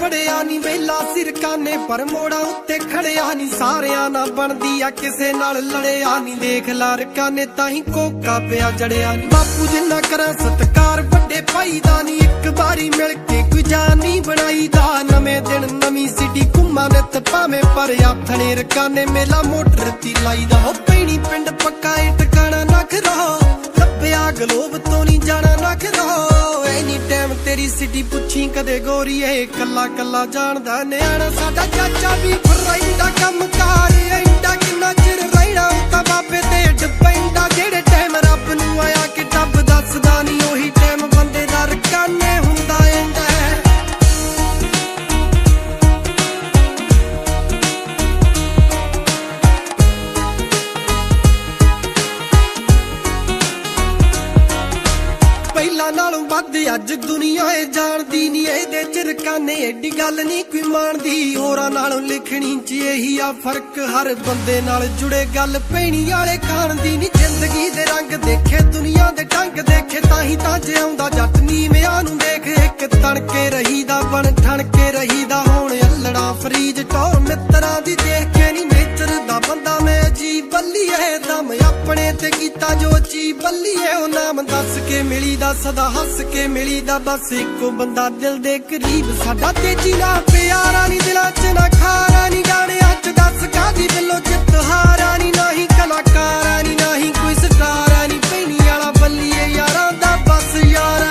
ਫੜਿਆ ਨੀ ਵੇਲਾ ਸਿਰਕਾਨੇ ਪਰ ਮੋੜਾ ਉੱਤੇ ਖੜਿਆ ਨੀ ਸਾਰਿਆਂ ਨਾਲ ਬਣਦੀ ਆ ਕਿਸੇ ਨਾਲ ਲੜਿਆ ਨੀ ਦੇਖ ਲਾਰਕਾਨੇ ਤਾਂ ਹੀ ਕੋਕਾ ਪਿਆ ਜੜਿਆ ਨੀ ਬਾਪੂ ਜਿੰਨਾ ਕਰਾਂ ਸਤਕਾਰ ਵੱਡੇ ਭਾਈ ਦਾ ਨੀ ਇੱਕ ਵਾਰੀ ਮਿਲ ਕੇ ਕੋਈ ਜਾਨ ਨਹੀਂ ਬਣਾਈਦਾ ਨਵੇਂ ਦਿਨ ਨਵੀਂ ਸਿਟੀ ਘੁੰਮਾਂ ਨਿੱਤ ਭਾਵੇਂ ਪਰ ਆਥਣੇ ਰਕਾਨੇ ਮੇਲਾ ਮੋਟਰ ਤੀ ਲਾਈਦਾ ਹੋ ਪੈਣੀ ਪਿੰਡ ਪੱਕਾ ਏ ਟਿਕਾਣਾ ਨਾ ਖਰੋ ਲੱਭਿਆ ਗਲੋਬ ਤੋਂ ਨਹੀਂ ਜਾਣਾ ਨਾ ਖਰੋ ਐਨੀ ਟਾਈਮ ਤੇਰੀ ਸਿਟੀ ਪੁੱਛੀ ਕਦੇ ਗੋਰੀਏ ਕੱਲਾ ਕੱਲਾ ਜਾਣਦਾ ਨਿਆਣਾ ਸਾਡਾ ਚਾਚਾ ਵੀ ਫਰਾਈਦਾ ਕੰਮ ਕਾਰ ਐਂਡਾ ਕਿੰਨਾ ਚਿਰ ਰਹਿਣਾ ਤਾਂ ਬਾਬੇ ਤੇ ਡਿਪੈਂਡਾ ਜਿਹੜੇ ਟਾਈਮ ਰੱਬ ਨੂੰ ਆਇਆ ਕਿ ਟੱਬ ਦੱਸਦਾ ਨਹੀਂ ਉਹੀ ਟਾਈਮ ਬੰਦੇ ਦਾ ਰਕਾਨੇ ਹੁੰਦਾ ਐਂਡਾ ਪਹਿਲਾਂ ਨਾਲੋਂ ਵੱਧ ਅੱਜ ਦੁਨੀਆ ਏ ਜਾਣਦੀ ਨੀ ਇਹਦੇ ਚ ਰਕਾਨੇ ਏਡੀ ਗੱਲ ਨੀ ਕੋਈ ਮਾਣਦੀ ਹੋਰਾਂ ਨਾਲੋਂ ਲਿਖਣੀ ਚ ਇਹੀ ਆ ਫਰਕ ਹਰ ਬੰਦੇ ਨਾਲ ਜੁੜੇ ਗੱਲ ਪੈਣੀ ਵਾਲੇ ਖਾਣ ਦੀ ਨੀ ਜ਼ਿੰਦਗੀ ਦੇ ਰੰਗ ਦੇਖੇ ਦੁਨੀਆ ਦੇ ਢੰਗ ਦੇਖੇ ਤਾਂ ਹੀ ਤਾਂ ਜਿਉਂਦਾ ਜੱਟ ਨੀਵਿਆਂ ਨੂੰ ਦੇਖ ਇੱਕ ਤਣਕੇ ਰਹੀਦਾ ਬਣ ਠਣ ਕੇ ਰਹੀਦਾ ਹੁਣ ਅਲੜਾ ਫਰੀਜ ਟੌਰ ਮਿੱਤਰਾਂ ਦੀ ਦੇਖ ਕੇ ਨੀ ਨੇਚਰ ਦਾ ਬੰਦਾ ਮੈਂ ਜੀ ਬੱਲੀਏ ਦਮ ਆਪਣੇ ਤੇ ਕੀਤਾ ਜੋ ਚੀ ਬੱਲੀਏ ਉਹ ਨਾਮ ਦੱਸ ਕੇ ਮਿਲੀ ਦਾ ਸਦਾ ਹੱਸ ਕੇ ਮਿਲੀ ਦਾ ਬਸ ਇੱਕੋ ਬੰਦਾ ਦਿਲ ਦੇ ਕਰੀਬ ਸਾਡਾ ਤੇਜੀ ਨਾਲ ਪਿਆਰਾ ਨੀ ਦਿਲਾਂ ਚ ਨਾ ਖਾਰਾ ਨੀ ਗਾਣਿਆਂ ਚ ਦੱਸ ਕਾਦੀ ਦਿਲੋਂ ਜਿੱਤ ਹਾਰਾ ਨੀ ਨਹੀਂ ਕਲਾਕਾਰਾ ਨੀ ਨਹੀਂ ਕੋਈ ਸਟਾਰਾ ਨੀ ਪੈਣੀ ਵਾਲਾ ਬੱਲੀਏ ਯਾਰਾਂ ਦਾ ਬਸ ਯਾਰਾ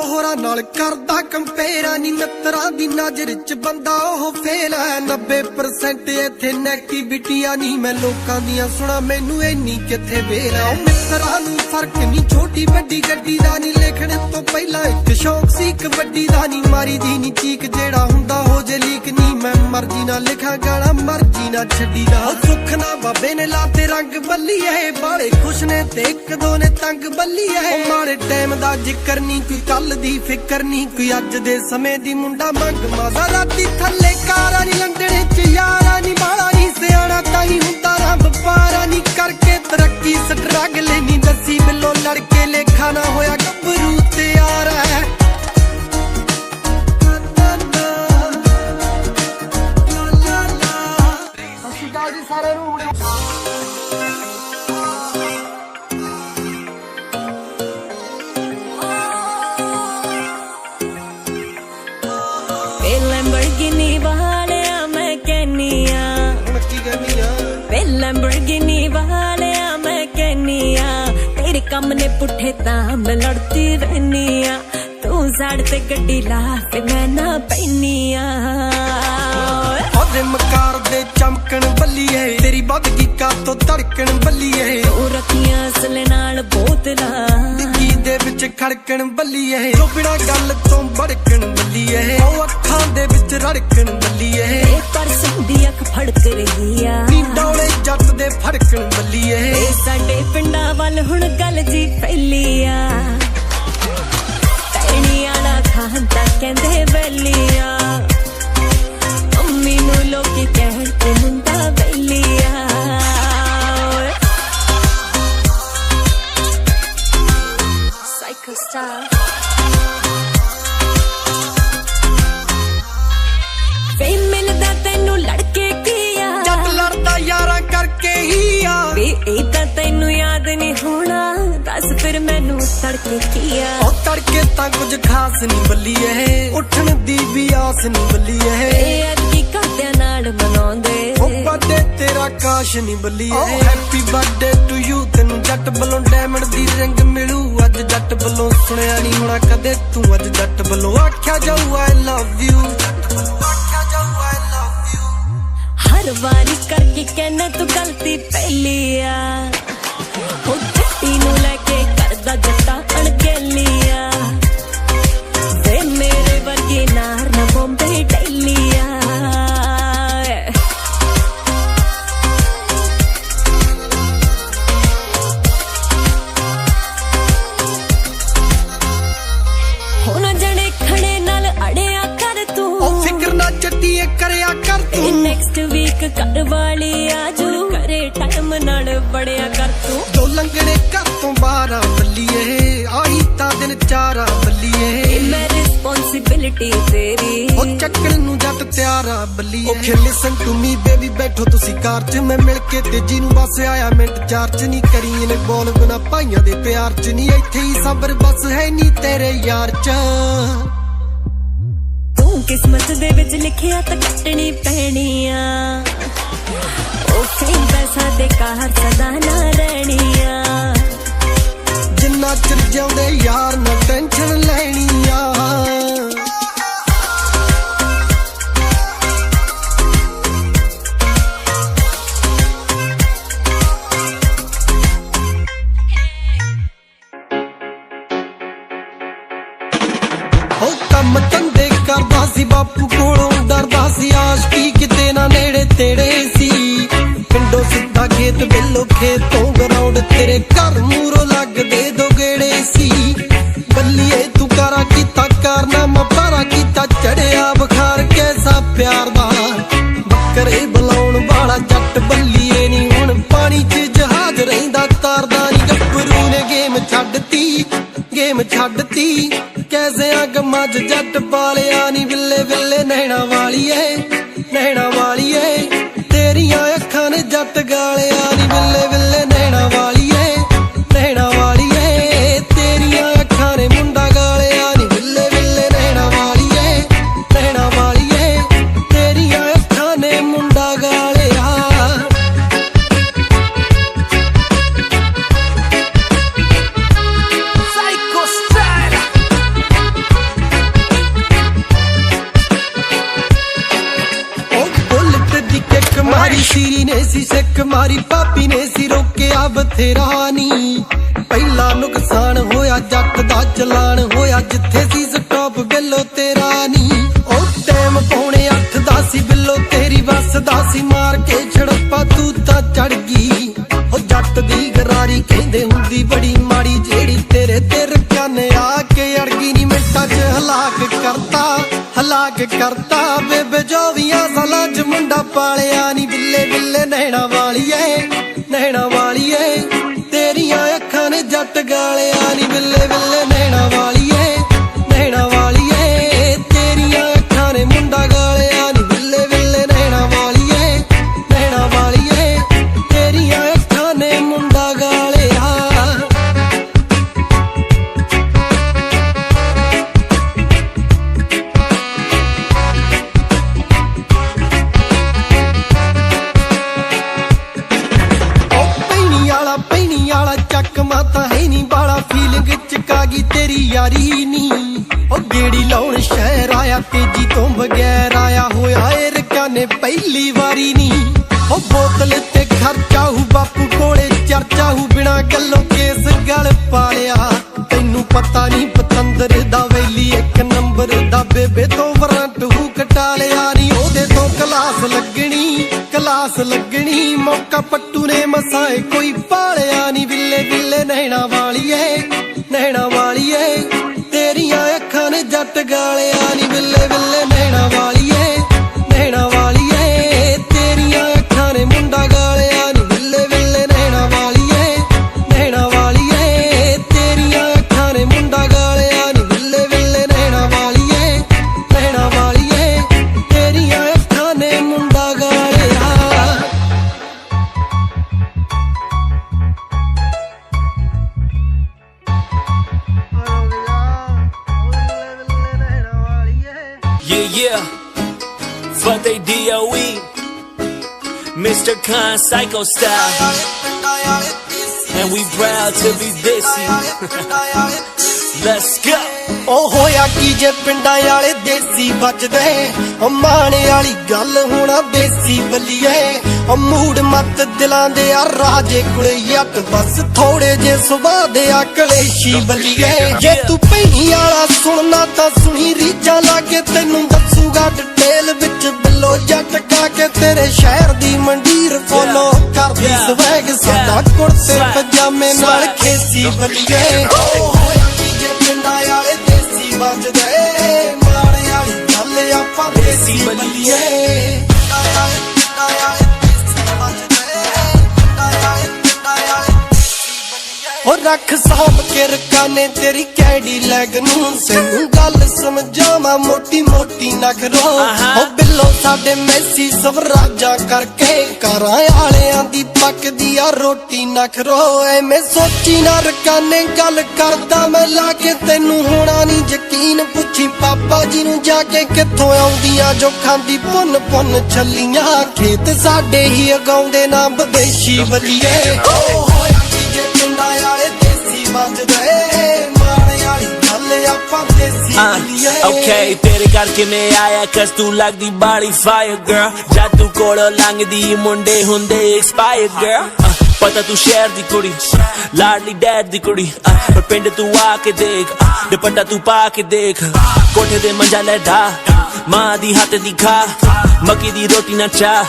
ਹੋਰਾਂ ਨਾਲ ਕਰਦਾ ਕੰਪੇਰਾ ਨੀ ਮਿੱਤਰਾਂ ਦੀ ਨਜ਼ਰ ਚ ਬੰਦਾ ਉਹ ਫੇਲ ਹੈ 90% ਇੱਥੇ ਨੈਗੇਟਿਵਿਟੀ ਆ ਨੀ ਮੈਂ ਲੋਕਾਂ ਦੀਆਂ ਸੁਣਾ ਮੈਨੂੰ ਇੰਨੀ ਕਿੱਥੇ ਵੇਲ ਆ ਮਿੱਤਰਾਂ ਨੂੰ ਫਰਕ ਨੀ ਛੋਟੀ ਵੱਡੀ ਗੱਡੀ ਦਾ ਨੀ ਲਿਖਣ ਤੋਂ ਪਹਿਲਾਂ ਇੱਕ ਸ਼ੌਕ ਸੀ ਕਬੱਡੀ ਦਾ ਨੀ ਮਾਰੀ ਦੀ ਨੀ ਚੀਕ ਜਿਹੜਾ ਹੁੰਦਾ ਹੋ ਜੇ ਲੀਕ ਨੀ ਮੈਂ ਮਰਜ਼ੀ ਨਾਲ ਲਿਖਾਂ ਗਾਣਾ ਮਰਜ਼ੀ ਨਾਲ ਛੱਡੀ ਦਾ ਸੁੱਖ ਨਾ ਬਾਬੇ ਨੇ ਲਾਤੇ ਰੰਗ ਬੱਲੀਏ ਬਾਲੇ ਖੁਸ਼ ਨੇ ਤੇ ਇੱਕ ਦੋ ਨੇ ਤੰਗ ਬੱਲੀਏ ਮਾੜੇ ਟਾਈਮ ਦਾ ਜ਼ਿਕਰ ਨੀ ਕੋਈ ਕੱਲ ਦੀ ਫਿਕਰ ਨੀ ਕੋਈ ਅੱਜ ਦੇ ਸਮੇਂ ਦੀ ਮੁੰਡਾ ਮੰਗ ਮਾਜ਼ਾ ਰਾਤੀ ਥੱਲੇ ਕਾਰਾ ਨੀ ਲੰਡਣੇ ਚ ਯਾਰਾ ਨੀ ਬਾਲਾ ਨੀ ਸਿਆਣਾ ਤਾਂ ਹੀ ਹੁੰਦਾ ਰੱਬ ਪਾਰਾ ਨੀ ਕਰਕੇ ਤਰੱਕੀ ਸਟਰਗਲ ਨੀ ਦੱਸੀ ਬਿੱਲੋ ਲੜਕੇ ਲੇਖਾ ਨਾ ਹੋਇਆ ਗੱਭਰੂ ਤਿਆਰ ਹੈ ਸਾਰੇ ਨੂੰ Lamborghini ਵਾਲਿਆ ਮੈਂ ਕਹਿਨੀ ਆ ਕੀ ਕਹਿਨੀ ਆ Lamborghini ਵਾਲਿਆ ਮੈਂ ਕਹਿਨੀ ਆ ਤੇਰੇ ਕੰਮ ਨੇ ਪੁੱਠੇ ਤਾਂ ਮੈਂ ਲੜਦੀ ਰਹਿਨੀ ਆ ਤੂੰ ਸੜ ਤੇ ਗੱਡੀ ਲਾ ਫੇ ਮੈਂ ਨਾ ਪੈਨੀ ਆ ਉਹਦੇ ਮਕਾਰ ਦੇ ਚਮਕਣ ਬੱਲੀਏ ਤੇਰੀ ਵੱਧ ਗਈ ਕਾਤੋਂ ਧੜਕਣ ਬੱਲੀਏ ਤੂੰ ਰੱਖੀਆਂ ਅਸਲੇ ਨਾਲ ਬੋਤਲਾਂ ਦਿੱਗੀ ਦੇ ਵਿੱਚ ਖੜਕਣ ਬੱਲੀਏ ਜੋ ਬਿਨਾਂ ਗੱਲ ਤੋਂ ਭੜਕਣ ਬੱਲੀਏ ਉਹ ਅੱਖਾਂ ਦੇ ਵਿੱਚ ਰੜਕਣ ਬੱਲੀਏ ਇਹ ਪਰਸੋਂ ਦੀ ਅੱਖ ਫੜਕ ਰਹੀ ਆ ਨੀ ਡੋਲੇ ਜੱਟ ਦੇ ਫੜਕਣ ਬੱਲੀਏ ਇਹ ਸਾਡੇ ਪਿੰਡਾਂ ਵੱਲ ਹੁਣ ਗੱਲ ਜੀ ਫੈਲੀ ਆ ਪੈਣੀ ਵਾਲਾ ਖਾਨ ਤਾਂ ਕਹਿੰਦੇ ਵੈਲੀਆ ਅੰਮੀ ਨੂੰ ਲੋਕੀ ਕਹਿੰਦੇ ਹੁੰਦਾ ਵੈਲੀਆ ਸਾਈਕੋ ਸਟਾਰ ਵੇ ਮਿਲਦਾ ਤੈਨੂੰ ਲੜਕੇ ਕੀ ਆ ਜੱਟ ਲੜਦਾ ਯਾਰਾਂ ਕਰਕੇ ਹੀ ਆ ਵੇ ਇਹ ਤਾਂ ਤੈਨੂੰ ਯਾਦ ਨਹੀਂ ਹੋਣਾ ਦੱਸ ਫਿਰ ਮੈਨੂੰ ਤੜਕੇ ਕੀ ਆ ਉਹ ਤੜਕੇ ਤਾਂ ਕੁਝ ਖਾਸ ਨਹੀਂ ਬੱਲੀਏ ਉੱਠਣ ਦੀ ਵੀ ਆਸ ਨਹੀਂ ਬੱਲੀਏ ਇਹ ਅੱਜ ਕੀ ਕਰਦਿਆਂ ਨਾਲ ਮਨਾਉਂਦੇ ਉਹ ਬਰਥਡੇ ਤੇਰਾ ਕਾਸ਼ ਨਹੀਂ ਬੱਲੀਏ ਹੈਪੀ ਬਰਥਡੇ ਟੂ ਯੂ ਤੈਨੂੰ ਜੱਟ ਵੱਲੋਂ ਡਾਇਮੰਡ ਦੀ ਰਿੰਗ ਮਿਲੂ ਅੱਜ ਜੱਟ ਵੱਲੋਂ ਸੁਣਿਆ ਨਹੀਂ ਹੋਣਾ ਕਦੇ ਤੂੰ ਅੱਜ ਜੱਟ ਵੱਲੋਂ ਆਖਿਆ ਜਾਊ ਆਈ ਲਵ ਯੂ ਹਰ ਵਾਰੀ ਕਰਕੇ ਕਹਿਣਾ ਤੂੰ ਗਲਤੀ ਪਹਿਲੀ ਆ ਉਹ ਜੱਟੀ ਨੂੰ ਲੈ ਕੇ ਕਰਦਾ ਜੱਟਾ ਅਣਗਹਿਲੀ ਆ ਵੇ ਮੇਰੇ ਵਰਗੀ ਨਾਰ ਨਾ ਬੰਬੇ ਡੈਲੀ ਆ ਹੁਣ ਜਣੇ ਖੜੇ ਨਾਲ ਅੜਿਆ ਕਰ ਤੂੰ ਉਹ ਫਿਕਰ ਨਾ ਚੱਟੀਏ ਕਰਿਆ ਕਰ ਤੂੰ ਨੈਕਸਟ ਵੀਕ ਚਿੱਟੀ ਤੇਰੀ ਉਹ ਚੱਕਣ ਨੂੰ ਜੱਟ ਤਿਆਰ ਆ ਬੱਲੀਏ okay listen to me baby ਬੈਠੋ ਤੁਸੀਂ ਕਾਰ 'ਚ ਮੈਂ ਮਿਲ ਕੇ ਤੇਜੀ ਨੂੰ ਬਸ ਆਇਆ ਮਿੰਟ ਚਾਰ 'ਚ ਨਹੀਂ ਕਰੀ ਇਹਨੇ ਬੋਲ ਬਿਨਾ ਭਾਈਆਂ ਦੇ ਪਿਆਰ 'ਚ ਨਹੀਂ ਇੱਥੇ ਹੀ ਸਬਰ ਬਸ ਹੈ ਨਹੀਂ ਤੇਰੇ ਯਾਰ 'ਚ ਤੂੰ ਕਿਸਮਤ ਦੇ ਵਿੱਚ ਲਿਖਿਆ ਤਾਂ ਕੱਟਣੀ ਪੈਣੀ ਆ ਉਹ ਕਹਿੰਦਾ ਸਾਡੇ ਘਰ ਸਦਾ ਨਾ ਰਹਿਣੀ ਆ ਜਿੰਨਾ ਚਿਰ ਜਿਉਂਦੇ ਯਾਰ ਨਾ ਟੈਨਸ਼ਨ ਲੈਣੀ ਆ ਉਹ ਕੰਮ ਧੰਦੇ ਕਰਦਾ ਸੀ ਬਾਪੂ ਕੋਲੋਂ ਡਰਦਾ ਸੀ ਆਸ਼ਕੀ ਕਿਤੇ ਨਾ ਨੇੜੇ ਤੇੜੇ ਸੀ ਪਿੰਡੋਂ ਸਿੱਧਾ ਖੇਤ ਬਿੱਲੋ ਖੇਤੋਂ ਗਰਾਊਂਡ ਤੇਰੇ ਘਰ ਮੂਰੋਂ ਲੱਗਦੇ ਦੋ ਗੇੜੇ ਸੀ ਬੱਲੀਏ ਤੂੰ ਕਾਰਾ ਕੀਤਾ ਕਾਰਨਾਮਾ ਪਾਰਾ ਕੀਤਾ ਚੜਿਆ ਬੁਖਾਰ ਕੈਸਾ ਪਿਆਰ ਦਾ ਬੱਕਰੇ ਬੁਲਾਉਣ ਵਾਲਾ ਜੱਟ ਬੱਲੀਏ ਨਹੀਂ ਹੁਣ ਪਾਣੀ 'ਚ ਜਹਾਜ਼ ਰਹਿੰਦਾ ਤਾਰਦਾ ਨੀ ਗੱਭਰੂ ਨੇ ਗੇਮ ਛੱਡਤੀ ਕੈਸਿਆਂ ਗਮਾਂ 'ਚ ਜੱਟ ਪਾਲਿਆ ਨੀ ਵਿੱਲੇ ਵਿੱਲੇ ਨੈਣਾ ਵਾਲੀਏ ਤੇਰੀਆਂ ਅੱਖਾਂ ਨੇ ਜੱਟ ਗਾਲਿਆ ਨੀ ਵਿੱਲੇ ਵਿੱਲੇ ਨੈਣਾ ਵਾਲੀਏ ਤੇਰੀਆਂ ਅੱਖਾਂ ਨੇ ਮੁੰਡਾ ਗਾਲਿਆ ਨੀ ਵਿੱਲੇ ਵਿੱਲੇ ਨੈਣਾ ਵਾਲੀਏ ਤੇਰੀਆਂ ਅੱਖਾਂ ਨੇ ਮੁੰਡਾ ਗਾਲਿਆ ਮਾਰੀ ਸ਼ੀਰੀ ਨੇ ਸੀ ਸਿੱਖ ਮਾਰੀ ਪਾਪੀ ਨੇ ਸੀ ਰੋਕਿਆ ਬਥੇਰਾ ਨੀ ਪਹਿਲਾ ਨੁਕਸਾਨ ਹੋਇਆ ਜੱਟ ਦਾ ਚਲਾਨ ਹੋਇਆ ਜਿੱਥੇ ਸੀ ਸਟਾਪ ਬਿੱਲੋ ਤੇਰਾ ਨੀ ਉਹ ਟਾਈਮ ਪੌਣੇ 8 ਦਾ ਸੀ ਬਿੱਲੋ ਤੇਰੀ ਬੱਸ ਦਾ ਸੀ ਮਾਰ ਕੇ ਛੜਪਾ ਤੂੰ ਤਾਂ ਚੜ ਗਈ ਉਹ ਜੱਟ ਦੀ ਗਰਾਰੀ ਕਹਿੰਦੇ ਹੁੰਦੀ ਬੜੀ ਮਾੜੀ ਜਿਹੜੀ ਤੇਰੇ ਤੇ ਰਕਾਨੇ ਆ ਕੇ ਅੜ ਗਈ ਨੀ ਮਿੰਟਾਂ 'ਚ ਹਲਾਕ ਕਰਤਾ ਬੇਬੇ 24 ਸਾਲਾਂ 'ਚ ਮੁੰਡਾ ਪਾਲਿਆ ਨੀ ਵਿੱਲੇ ਵਿੱਲੇ ਨੈਣਾ ਵਾਲੀਏ ਤੇਰੀਆਂ ਅੱਖਾਂ ਨੇ ਜੱਟ ਗਾਲਿਆ ਨੀ ਵਿੱਲੇ ਵਿੱਲੇ ਨੈਣਾ ਵਾਲੀਏ ਤੇਰੀਆਂ ਅੱਖਾਂ ਨੇ ਮੁੰਡਾ ਗਾਲਿਆ ਨੀ ਵਿੱਲੇ ਵਿੱਲੇ ਨੈਣਾ ਵਾਲੀਏ ਤੇਰੀਆਂ ਅੱਖਾਂ ਨੇ ਮੁੰਡਾ ਗਾਲਿਆ ਪੈਣੀ ਵਾਲਾ ਚੱਕ ਮਾਤਾ ਹੈ ਨੀ ਬਾਲਾ ਫੀਲਿੰਗ ਚਕਾ ਗਈ ਤੇਰੀ ਯਾਰੀ ਨੀ ਉਹ ਗੇੜੀ ਲਾਉਣ ਸ਼ਹਿਰ ਆਇਆ ਤੇਜੀ ਤੋਂ ਬਗੈਰ ਆਇਆ ਹੋਇਆ ਏ ਰਕਾਨੇ ਪਹਿਲੀ ਵਾਰੀ ਨੀ ਉਹ ਬੋਤਲ ਤੇ ਖਰਚਾ ਹੂ ਬਾਪੂ ਕੋਲੇ ਚਰਚਾ ਹੂ ਬਿਨਾ ਗੱਲੋਂ ਕੇਸ ਗਲ ਪਾਲਿਆ ਤੈਨੂੰ ਪਤਾ ਨੀ ਪਤੰਦਰ ਦਾ ਵੈਲੀ ਇੱਕ ਨੰਬਰ ਦਾ ਬੇਬੇ ਤੋਂ ਵਰੰਟ ਹੂ ਕਟਾ ਲਿਆ ਨੀ ਉਹਦੇ ਤੋਂ ਕਲਾਸ ਲੱਗਣੀ ਮੌਕਾ ਪੱਟੂ ਨੇ ਮਸਾਏ ਕੋਈ ਪਾਲਿਆ ਨੀ ਵਿੱਲੇ ਵਿੱਲੇ ਨੈਣਾ ਵਾਲੀਏ ਤੇਰੀਆਂ ਅੱਖਾਂ ਨੇ ਜੱਟ ਗਾਲਿਆ ਨੀ ਵਿੱਲੇ ਵਿੱਲੇ ਨੈਣਾ ਵਾਲੀਏ ਤੇਰੀਆਂ ਅੱਖਾਂ ਨੇ ਮੁੰਡਾ ਗਾਲਿਆ ਨੀ ਵਿੱਲੇ ਵਿੱਲੇ ਨੈਣਾ ਵਾਲੀਏ ਤੇਰੀਆਂ ਅੱਖਾਂ ਨੇ ਮੁੰਡਾ ਗਾਲਿਆ ਨੀ ਵਿੱਲੇ ਵਿੱਲੇ ਨੈਣਾ ਵਾਲੀਏ ਤੇਰੀਆਂ ਅੱਖਾਂ ਨੇ ਮੁੰਡਾ ਗਾਲਿਆ Yeah, for they DOE, Mr. Khan Psycho Style, and we proud to be Desi. Let's go. ਉਹ ਹੋਇਆ ਕੀ ਜੇ ਪਿੰਡਾਂ ਵਾਲੇ ਦੇਸੀ ਬਚਦੇ ਉਹ ਮਾਣੇ ਵਾਲੀ ਗੱਲ ਹੋਣਾ ਦੇਸੀ ਬੱਲੀਏ ਉਹ ਮੂਡ ਮੱਤ ਦਿਲਾਂ ਦੇ ਆ ਰਾਜੇ ਕੁਲੇ ਯੱਟ ਬਸ ਥੋੜੇ ਜੇ ਸੁਭਾਅ ਦੇ ਆ ਕਲੇਸ਼ੀ ਬੱਲੀਏ ਜੇ ਤੂੰ ਪੈਣੀ ਵਾਲਾ ਸੁਣਨਾ ਤਾਂ ਸੁਣੀ ਰੀਝਾਂ ਲਾਗੇ ਤੈਨੂੰ ਦੱਸੂਗਾ ਡਿਟੇਲ ਵਿੱਚ ਬਿੱਲੋ ਜੱਟ ਕਾ ਕੇ ਤੇਰੇ ਸ਼ਹਿਰ ਦੀ ਮੰਡੀਰ ਫੋਲੋ ਕਰਦੀ ਸਵੈਗ ਸਾਡਾ ਕੁੜਤੇ ਪਜਾਮੇ ਨਾਲ ਖੇਸੀ ਬੱਲੀਏ ਉਹ ਹੋਇਆ ਕੀ ਜੇ ਪਿੰਡਾਂ ਵਾਲੇ ਦੇਸੀ ਬਚਦੇ ਮਾਣੇ ਵਾਲੀ ਗੱਲ ਆਪਾਂ ਦੇਸੀ ਬੱਲੀਏ ਉਹ ਰੱਖ ਸੌਂਪ ਕੇ ਰਕਾਨੇ ਤੇਰੀ ਕੈਡੀ ਲੈਗ ਨੂੰ ਤੈਨੂੰ ਗੱਲ ਸਮਝਾਵਾਂ ਮੋਟੀ ਮੋਟੀ ਨਾ ਕਰੋ ਉਹ ਬਿੱਲੋ ਸਾਡੇ ਮੈਸੀ ਸਵਰਾਜਾਂ ਕਰਕੇ ਘਰਾਂ ਵਾਲਿਆਂ ਦੀ ਪੱਕਦੀ ਆ ਰੋਟੀ ਨਾ ਕਰੋ ਐਵੇਂ ਸੋਚੀ ਨਾ ਰਕਾਨੇ ਗੱਲ ਕਰਦਾ ਮੈਂ ਲਾ ਕੇ ਤੈਨੂੰ ਹੋਣਾ ਨਹੀਂ ਯਕੀਨ ਪੁੱਛੀ ਪਾਪਾ ਜੀ ਨੂੰ ਜਾ ਕੇ ਕਿੱਥੋਂ ਆਉਂਦੀਆਂ ਜੋ ਖਾਂਦੀ ਪੁੰਨ ਪੁੰਨ ਛੱਲੀਆਂ ਖੇਤ ਸਾਡੇ ਹੀ ਉਗਾਉਂਦੇ ਨਾ ਵਿਦੇਸ਼ੀ ਬੱਲੀਏ ਹੋਇਆ ਕੀ ਜੇ ਪਿੰਡਾਂ ਵਾਲੇ ਦੇਸੀ ਵੱਜਦੇ ਮਾਣੇ ਵਾਲੀ ਗੱਲ ਆਪਾਂ ਦੇਸੀ ਬੱਲੀਏ Okay, ਤੇਰੇ ਕਰਕੇ ਮੈਂ ਆਇਆ ਕਸ ਤੂੰ ਲੱਗਦੀ ਬਾੜੀ fire girl ਜਦ ਤੂੰ ਕੋਲੋਂ ਲੰਘਦੀ ਮੁੰਡੇ ਹੁੰਦੇ expired girl ਪਤਾ ਤੂੰ ਸ਼ਹਿਰ ਦੀ ਕੁੜੀ ਲਾਡਲੀ ਡੈਡ ਦੀ ਕੁੜੀ ਪਰ ਪਿੰਡ ਤੂੰ ਆ ਕੇ ਦੇਖ ਦੁਪੱਟਾ ਤੂੰ ਪਾ ਕੇ ਦੇਖ ਕੋਠੇ ਤੇ ਮੰਜਾ ਲੈ ਢਾ ਮਾਂ ਦੀ ਹੱਥ ਦੀ ਖਾ ਮੱਕੀ ਦੀ ਰੋਟੀ ਨਾ ਚਾਹ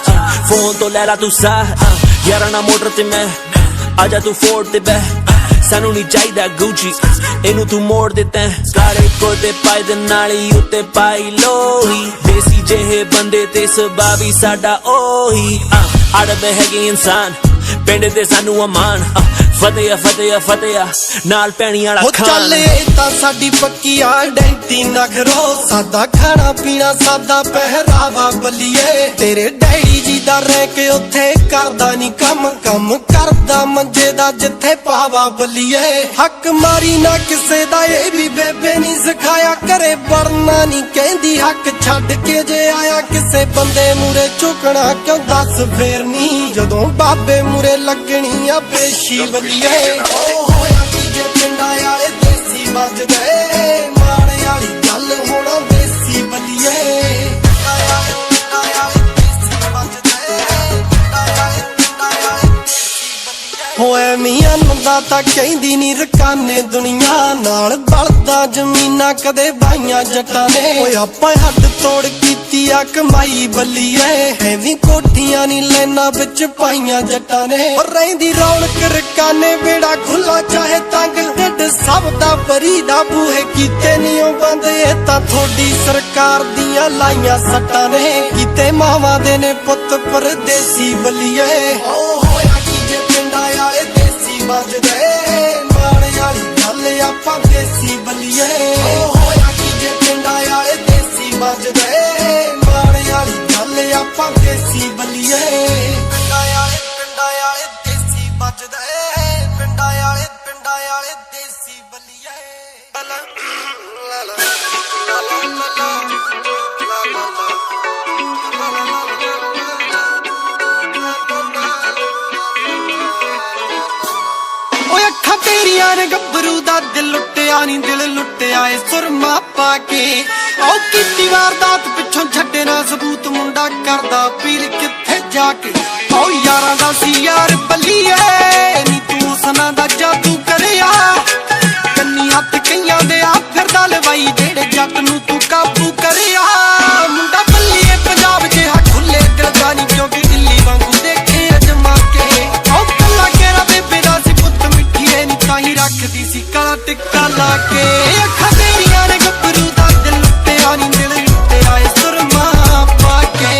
ਫੋਨ ਤੋਂ ਲੈ ਲਾ ਤੂੰ ਸਾਹ ਯਾਰਾਂ ਨਾ ਮੋਟਰ ਤੇ ਮੈਂ ਆਜਾ ਤੂੰ ਫੋਰਡ ਤੇ ਬਹਿ ਸਾਨੂੰ ਨਹੀਂ ਚਾਹੀਦਾ ਗੁੱਚੀ ਇਹਨੂੰ ਤੂੰ ਮੋੜ ਦੇ ਤੈਂ ਕਾਲੇ ਕੋਤੇ ਪਾਈ ਦੇ ਨਾਲੀ ਉੱਤੇ ਪਾਈ ਲੋਹੀ ਦੇਸੀ ਜਿਹੇ ਬੰਦੇ ਤੇ ਸੁਭਾਅ ਵੀ ਸਾਡਾ ਉਹੀ ਅੜਦੇ ਹੈਗੇ ਇਨਸਾਨ ਪਿੰਡ ਤੇ ਸਾਨੂੰ ਅਮਾਨ ਫਤਿਆ ਫਤਿਆ ਫਤਿਆ ਨਾਲ ਪੈਣੀ ਵਾਲਾ ਖਾਨ ਚੱਲੇ ਤਾਂ ਸਾਡੀ ਪੱਕੀ ਆਇਡੈਂਟੀ ਨਾ ਕਰੋ ਸਾਦਾ ਖਾਣਾ ਪੀਣਾ ਸਾਦਾ ਪਹਿਰਾਵਾ ਬੱਲੀਏ ਤੇਰੇ ਡੈਡੀ ਜੀ ਦਾ ਰਹਿ ਕੇ ਉੱਥੇ ਕਰਦਾ ਨਹੀਂ ਕੰਮ ਕਰਦਾ ਮੰਜੇ ਦਾ ਜਿੱਥੇ ਪਾਵਾ ਬੱਲੀਏ ਹੱਕ ਮਾਰੀ ਨਾ ਕਿਸੇ ਦਾ ਇਹ ਵੀ ਬੇਬੇ ਨਹੀਂ ਸਿਖਾਇਆ ਘਰੇ ਵੜਨਾ ਨਹੀਂ ਕਹਿੰਦੀ ਹੱਕ ਛੱਡ ਕੇ ਜੇ ਆਇਆ ਕਿਸੇ ਬੰਦੇ ਮੂਰੇ ਝੁਕਣਾ ਕਿਉਂ ਦੱਸ ਫੇਰ ਨਹੀਂ ਜਦੋਂ ਬਾਬੇ ਮੂਰੇ ਲੱਗਣੀ ਆ ਪੇਸ਼ੀ ਬੱਲੀਏ ਹੋਇਆ ਕੀ ਜੇ ਪਿੰਡਾਂ ਵਾਲੇ ਦੇਸੀ ਵੱਜਦੇ ਮਾਣੇ ਵਾਲੀ ਗੱਲ ਹੋਣਾ ਦੇਸੀ ਬੱਲੀਏ ਹੋਏ ਮੀਆਂ ਨੰਦਾ ਤਾਂ ਕਹਿੰਦੀ ਨੀ ਰਕਾਨੇ ਦੁਨੀਆ ਨਾਲ ਬਲਦਾ ਜ਼ਮੀਨਾਂ ਕਦੇ ਬਾਈਆਂ ਜੱਟਾਂ ਨੇ ਓਏ ਆਪਾਂ ਹੱਦ ਤੋੜ ਕੀਤੀ ਆ ਕਮਾਈ ਬੱਲੀਏ ਐਵੇਂ ਕੋਠੀਆਂ ਨੀ ਲੈਣਾ ਵਿੱਚ ਪਾਈਆਂ ਜੱਟਾਂ ਨੇ ਓ ਰਹਿੰਦੀ ਰੌਣਕ ਰਕਾਨੇ ਵੇੜਾ ਖੁੱਲਾ ਚਾਹੇ ਤੰਗ ਢਿੱਡ ਸਭ ਦਾ ਬਰੀ ਦਾ ਬੂਹੇ ਕੀਤੇ ਨੀ ਉਹ ਬੰਦ ਇਹ ਤਾਂ ਥੋੜੀ ਸਰਕਾਰ ਦੀਆਂ ਲਾਈਆਂ ਸੱਟਾਂ ਨੇ ਕੀਤੇ ਮਾਵਾਂ ਦੇ ਨੇ ਪੁੱਤ ਪਰਦੇਸੀ ਬੱਲੀਏ ਹੋਇਆ ਕੀ ਜੇ ਪਿੰਡਾਂ ਵਾਲੇ ਦੇਸੀ ਵੱਜਦੇ ਮਾਣੇ ਵਾਲੀ ਗੱਲ ਆਪਾਂ ਦੇਸੀ ਬੱਲੀਏ ਹੋਇਆ ਕੀ ਜੇ ਪਿੰਡਾਂ ਵਾਲੇ ਦੇਸੀ ਵੱਜਦੇ ਮਾਣੇ ਵਾਲੀ ਗੱਲ ਆਪਾਂ ਦੇਸੀ ਬੱਲੀਏ ਪਿੰਡਾਂ ਵਾਲੇ ਦੇਸੀ ਵੱਜਦੇ ਪਿੰਡਾਂ ਵਾਲੇ ਦੇਸੀ ਬੱਲੀਏ ਲਾ ਲਾ ਲਾ ਅੱਖਾਂ ਤੇਰੀਆਂ ਨੇ ਗੱਭਰੂ ਦਾ ਦਿਲ ਲੁੱਟਿਆ ਨੀ ਦਿਲ ਲੁੱਟਿਆ ਏ ਸੁਰਮਾ ਪਾ ਕੇ ਉਹ ਕੀਤੀ ਵਾਰਦਾਤ ਪਿੱਛੋਂ ਛੱਡੇ ਨਾ ਸਬੂਤ ਮੁੰਡਾ ਕਰਦਾ ਪੀਰ ਕਿੱਥੇ ਜਾ ਕੇ ਉਹ ਯਾਰਾਂ ਦਾ ਸੀ ਯਾਰ ਬੱਲੀਏ ਨੀ ਤੂੰ ਉਸਨਾ ਦਾ ਜਾਦੂ ਕਰਿਆ ਕੰਨੀ ਹੱਥ ਕਈਆਂ ਦੇ ਆ ਫਿਰਦਾ ਲਵਾਈ ਜਿਹੜੇ ਜੱਟ ਨੂੰ ਤੂੰ ਕਾਬੂ ਕਰਿਆ ਮੁੰਡਾ ਬੱਲੀਏ ਪੰਜਾਬ ਦੇ ਹੱਥ ਖੁੱਲੇ ਦਿਲ ਦਾ ਨੀ ਕਿਉਂਕਿ ਦਿੱਲੀ ਵਾਂਗੂ ਦੇਖੇ ਅਜਮਾ ਕੇ ਉਹ ਕੱਲਾ ਕੇਰਾ ਬੇਬੇ ਦਾ ਸੀ ਪੁੱਤ ਮਿੱਠੀਏ ਨੀ ਤਾਂ ਹੀ ਰੱਖਦੀ ਸੀ ਕਾਲਾ ਟਿੱਕਾ ਲਾ ਕੇ ਅੱਖਾਂ ਤੇਰੀਆਂ ਨੇ ਗੱਭਰੂ ਦਾ ਦਿਲ ਲੁੱਟਿਆ ਨੀ ਦਿਲ ਲੁੱਟਿਆ ਏ ਸੁਰਮਾ ਪਾ ਕੇ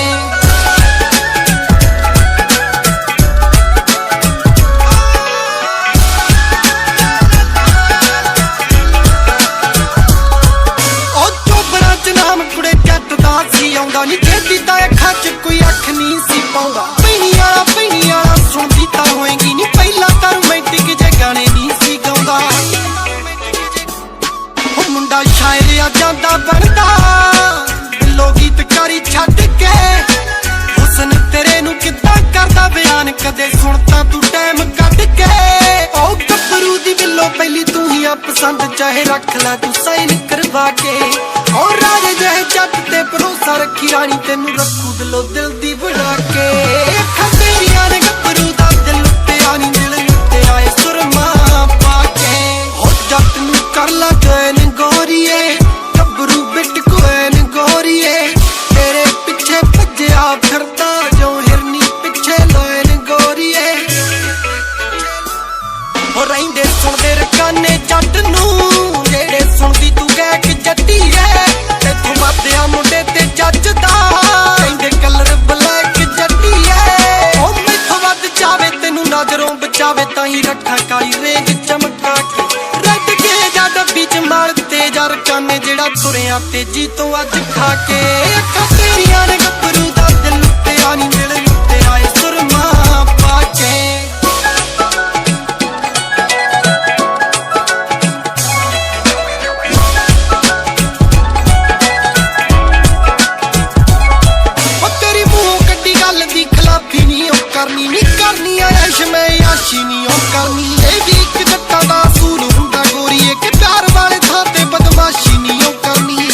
ਆਉਂਦਾ ਨੀ ਖੇਤੀ ਤਾਂ ਅੱਖਾਂ 'ਚ ਕੋਈ ਅੱਖ ਨਹੀਂ ਸੀ ਪਾਉਂਦਾ ਪੀਣੀ ਵਾਲਾ ਸੁਣਦੀ ਤਾਂ ਹੋਏਗੀ ਨੀ ਪਹਿਲਾਂ ਤਾਂ ਰੋਮਾਂਟਿਕ ਜੇ ਗਾਣੇ ਨਹੀਂ ਸੀ ਗਾਉਂਦਾ ਉਹ ਮੁੰਡਾ ਸ਼ਾਇਰ ਆ ਜਾਂਦਾ ਬਣਦਾ ਦਿਲੋਂ ਗੀਤਕਾਰੀ ਛੱਡ ਕੇ ਹੁਸਨ ਤੇਰੇ ਨੂੰ ਕਿੱਦਾਂ ਕਰਦਾ ਬਿਆਨ ਕਦੇ ਸੁਣ ਤਾਂ ਤੂੰ ਟਾਈਮ ਕੱਢ ਕੇ ਉਹ ਗੱਭਰੂ ਦੀ ਬਿੱਲੋ ਪਹਿਲੀ ਤੂੰ ਹੀ ਆ ਪਸੰਦ ਚਾਹੇ ਰੱਖ ਲੈ ਤੂੰ ਸਾਈਨ ਕਰਵਾ ਕੇ ਉਹ ਰਾਜੇ ਜਿਹੇ ਜੱਟ ਤੇ ਭਰੋਸਾ ਰੱਖੀ ਰਾਣੀ ਤੈਨੂੰ ਰੱਖੂ ਦਿਲੋਂ ਦਿਲ ਦੀ ਬਣਾ ਕੇ ਅੱਖਾਂ ਤੇਰੀਆਂ ਨੇ ਗੱਭਰੂ ਦਾ ਦਿਲ ਲੁੱਟਿਆ ਨੀ ਦਿਲ ਲੁੱਟਿਆ ਏ ਸੁਰਮਾ ਪਾ ਕੇ ਉਹ ਜੱਟ ਨੂੰ ਕਰ ਲਾ ਜੈਨ ਗੋਰੀਏ ਗੱਭਰੂ ਬਿੱਟ ਕੋਇਨ ਗੋਰੀਏ ਤੇਰੇ ਪਿੱਛੇ ਭੱਜਿਆ ਫਿਰਦਾ ਜੋ ਹਿਰਨੀ ਪਿੱਛੇ ਲੋਇਨ ਗੋਰੀਏ ਉਹ ਰਹਿੰਦੇ ਸੁਣਦੇ ਰਕਾਨੇ ਜੱਟ ਨੂੰ ਜਿਹੜੇ ਸੁਣਦੀ ਤੂੰ ਗਏ ਕਿ ਜੱਟੀ ਐ ਤੈਥੋਂ ਵੱਧਿਆ ਮੁੰਡੇ ਤੇ ਜੱਜਦਾ ਕਹਿੰਦੇ ਕਲਰ ਬਲੈਕ ਜੱਟੀ ਐ ਉਹ ਮੈਥੋਂ ਵੱਧ ਚਾਵੇ ਤੈਨੂੰ ਨਜ਼ਰੋਂ ਬਚਾਵੇ ਤਾਂ ਹੀ ਰੱਖਾਂ ਕਾਲੀ ਰੇਂਜ ਚਮਕਾ ਕੇ ਆ ਤੇਜੀ ਤੋਂ ਅੱਜ ਖਾ ਕੇ ਅੱਖਾਂ ਤੇਰੀਆਂ ਨੇ ਗੱਭਰੂ ਦਾ ਦਿਲ ਲੁੱਟਿਆ ਨੀ ਮਿਲ ਲੁੱਟਿਆ ਏ ਸੁਰਮਾ ਪਾ ਕੇ ਕਰਨੀ ਨੀ ਕਰਨੀ ਐਸ਼ ਮੈਂ ਆਸ਼ੀ ਨੀ ਉਹ ਕਰਨੀ ਇਹ ਵੀ ਇੱਕ ਜੱਟਾਂ ਦਾ ਅਸੂਲ ਹੁੰਦਾ ਗੋਰੀਏ ਕਿ ਪਿਆਰ ਵਾਲੇ ਥਾਂ ਤੇ ਬਦਮਾਸ਼ੀ ਨੀ ਉਹ ਕਰਨੀ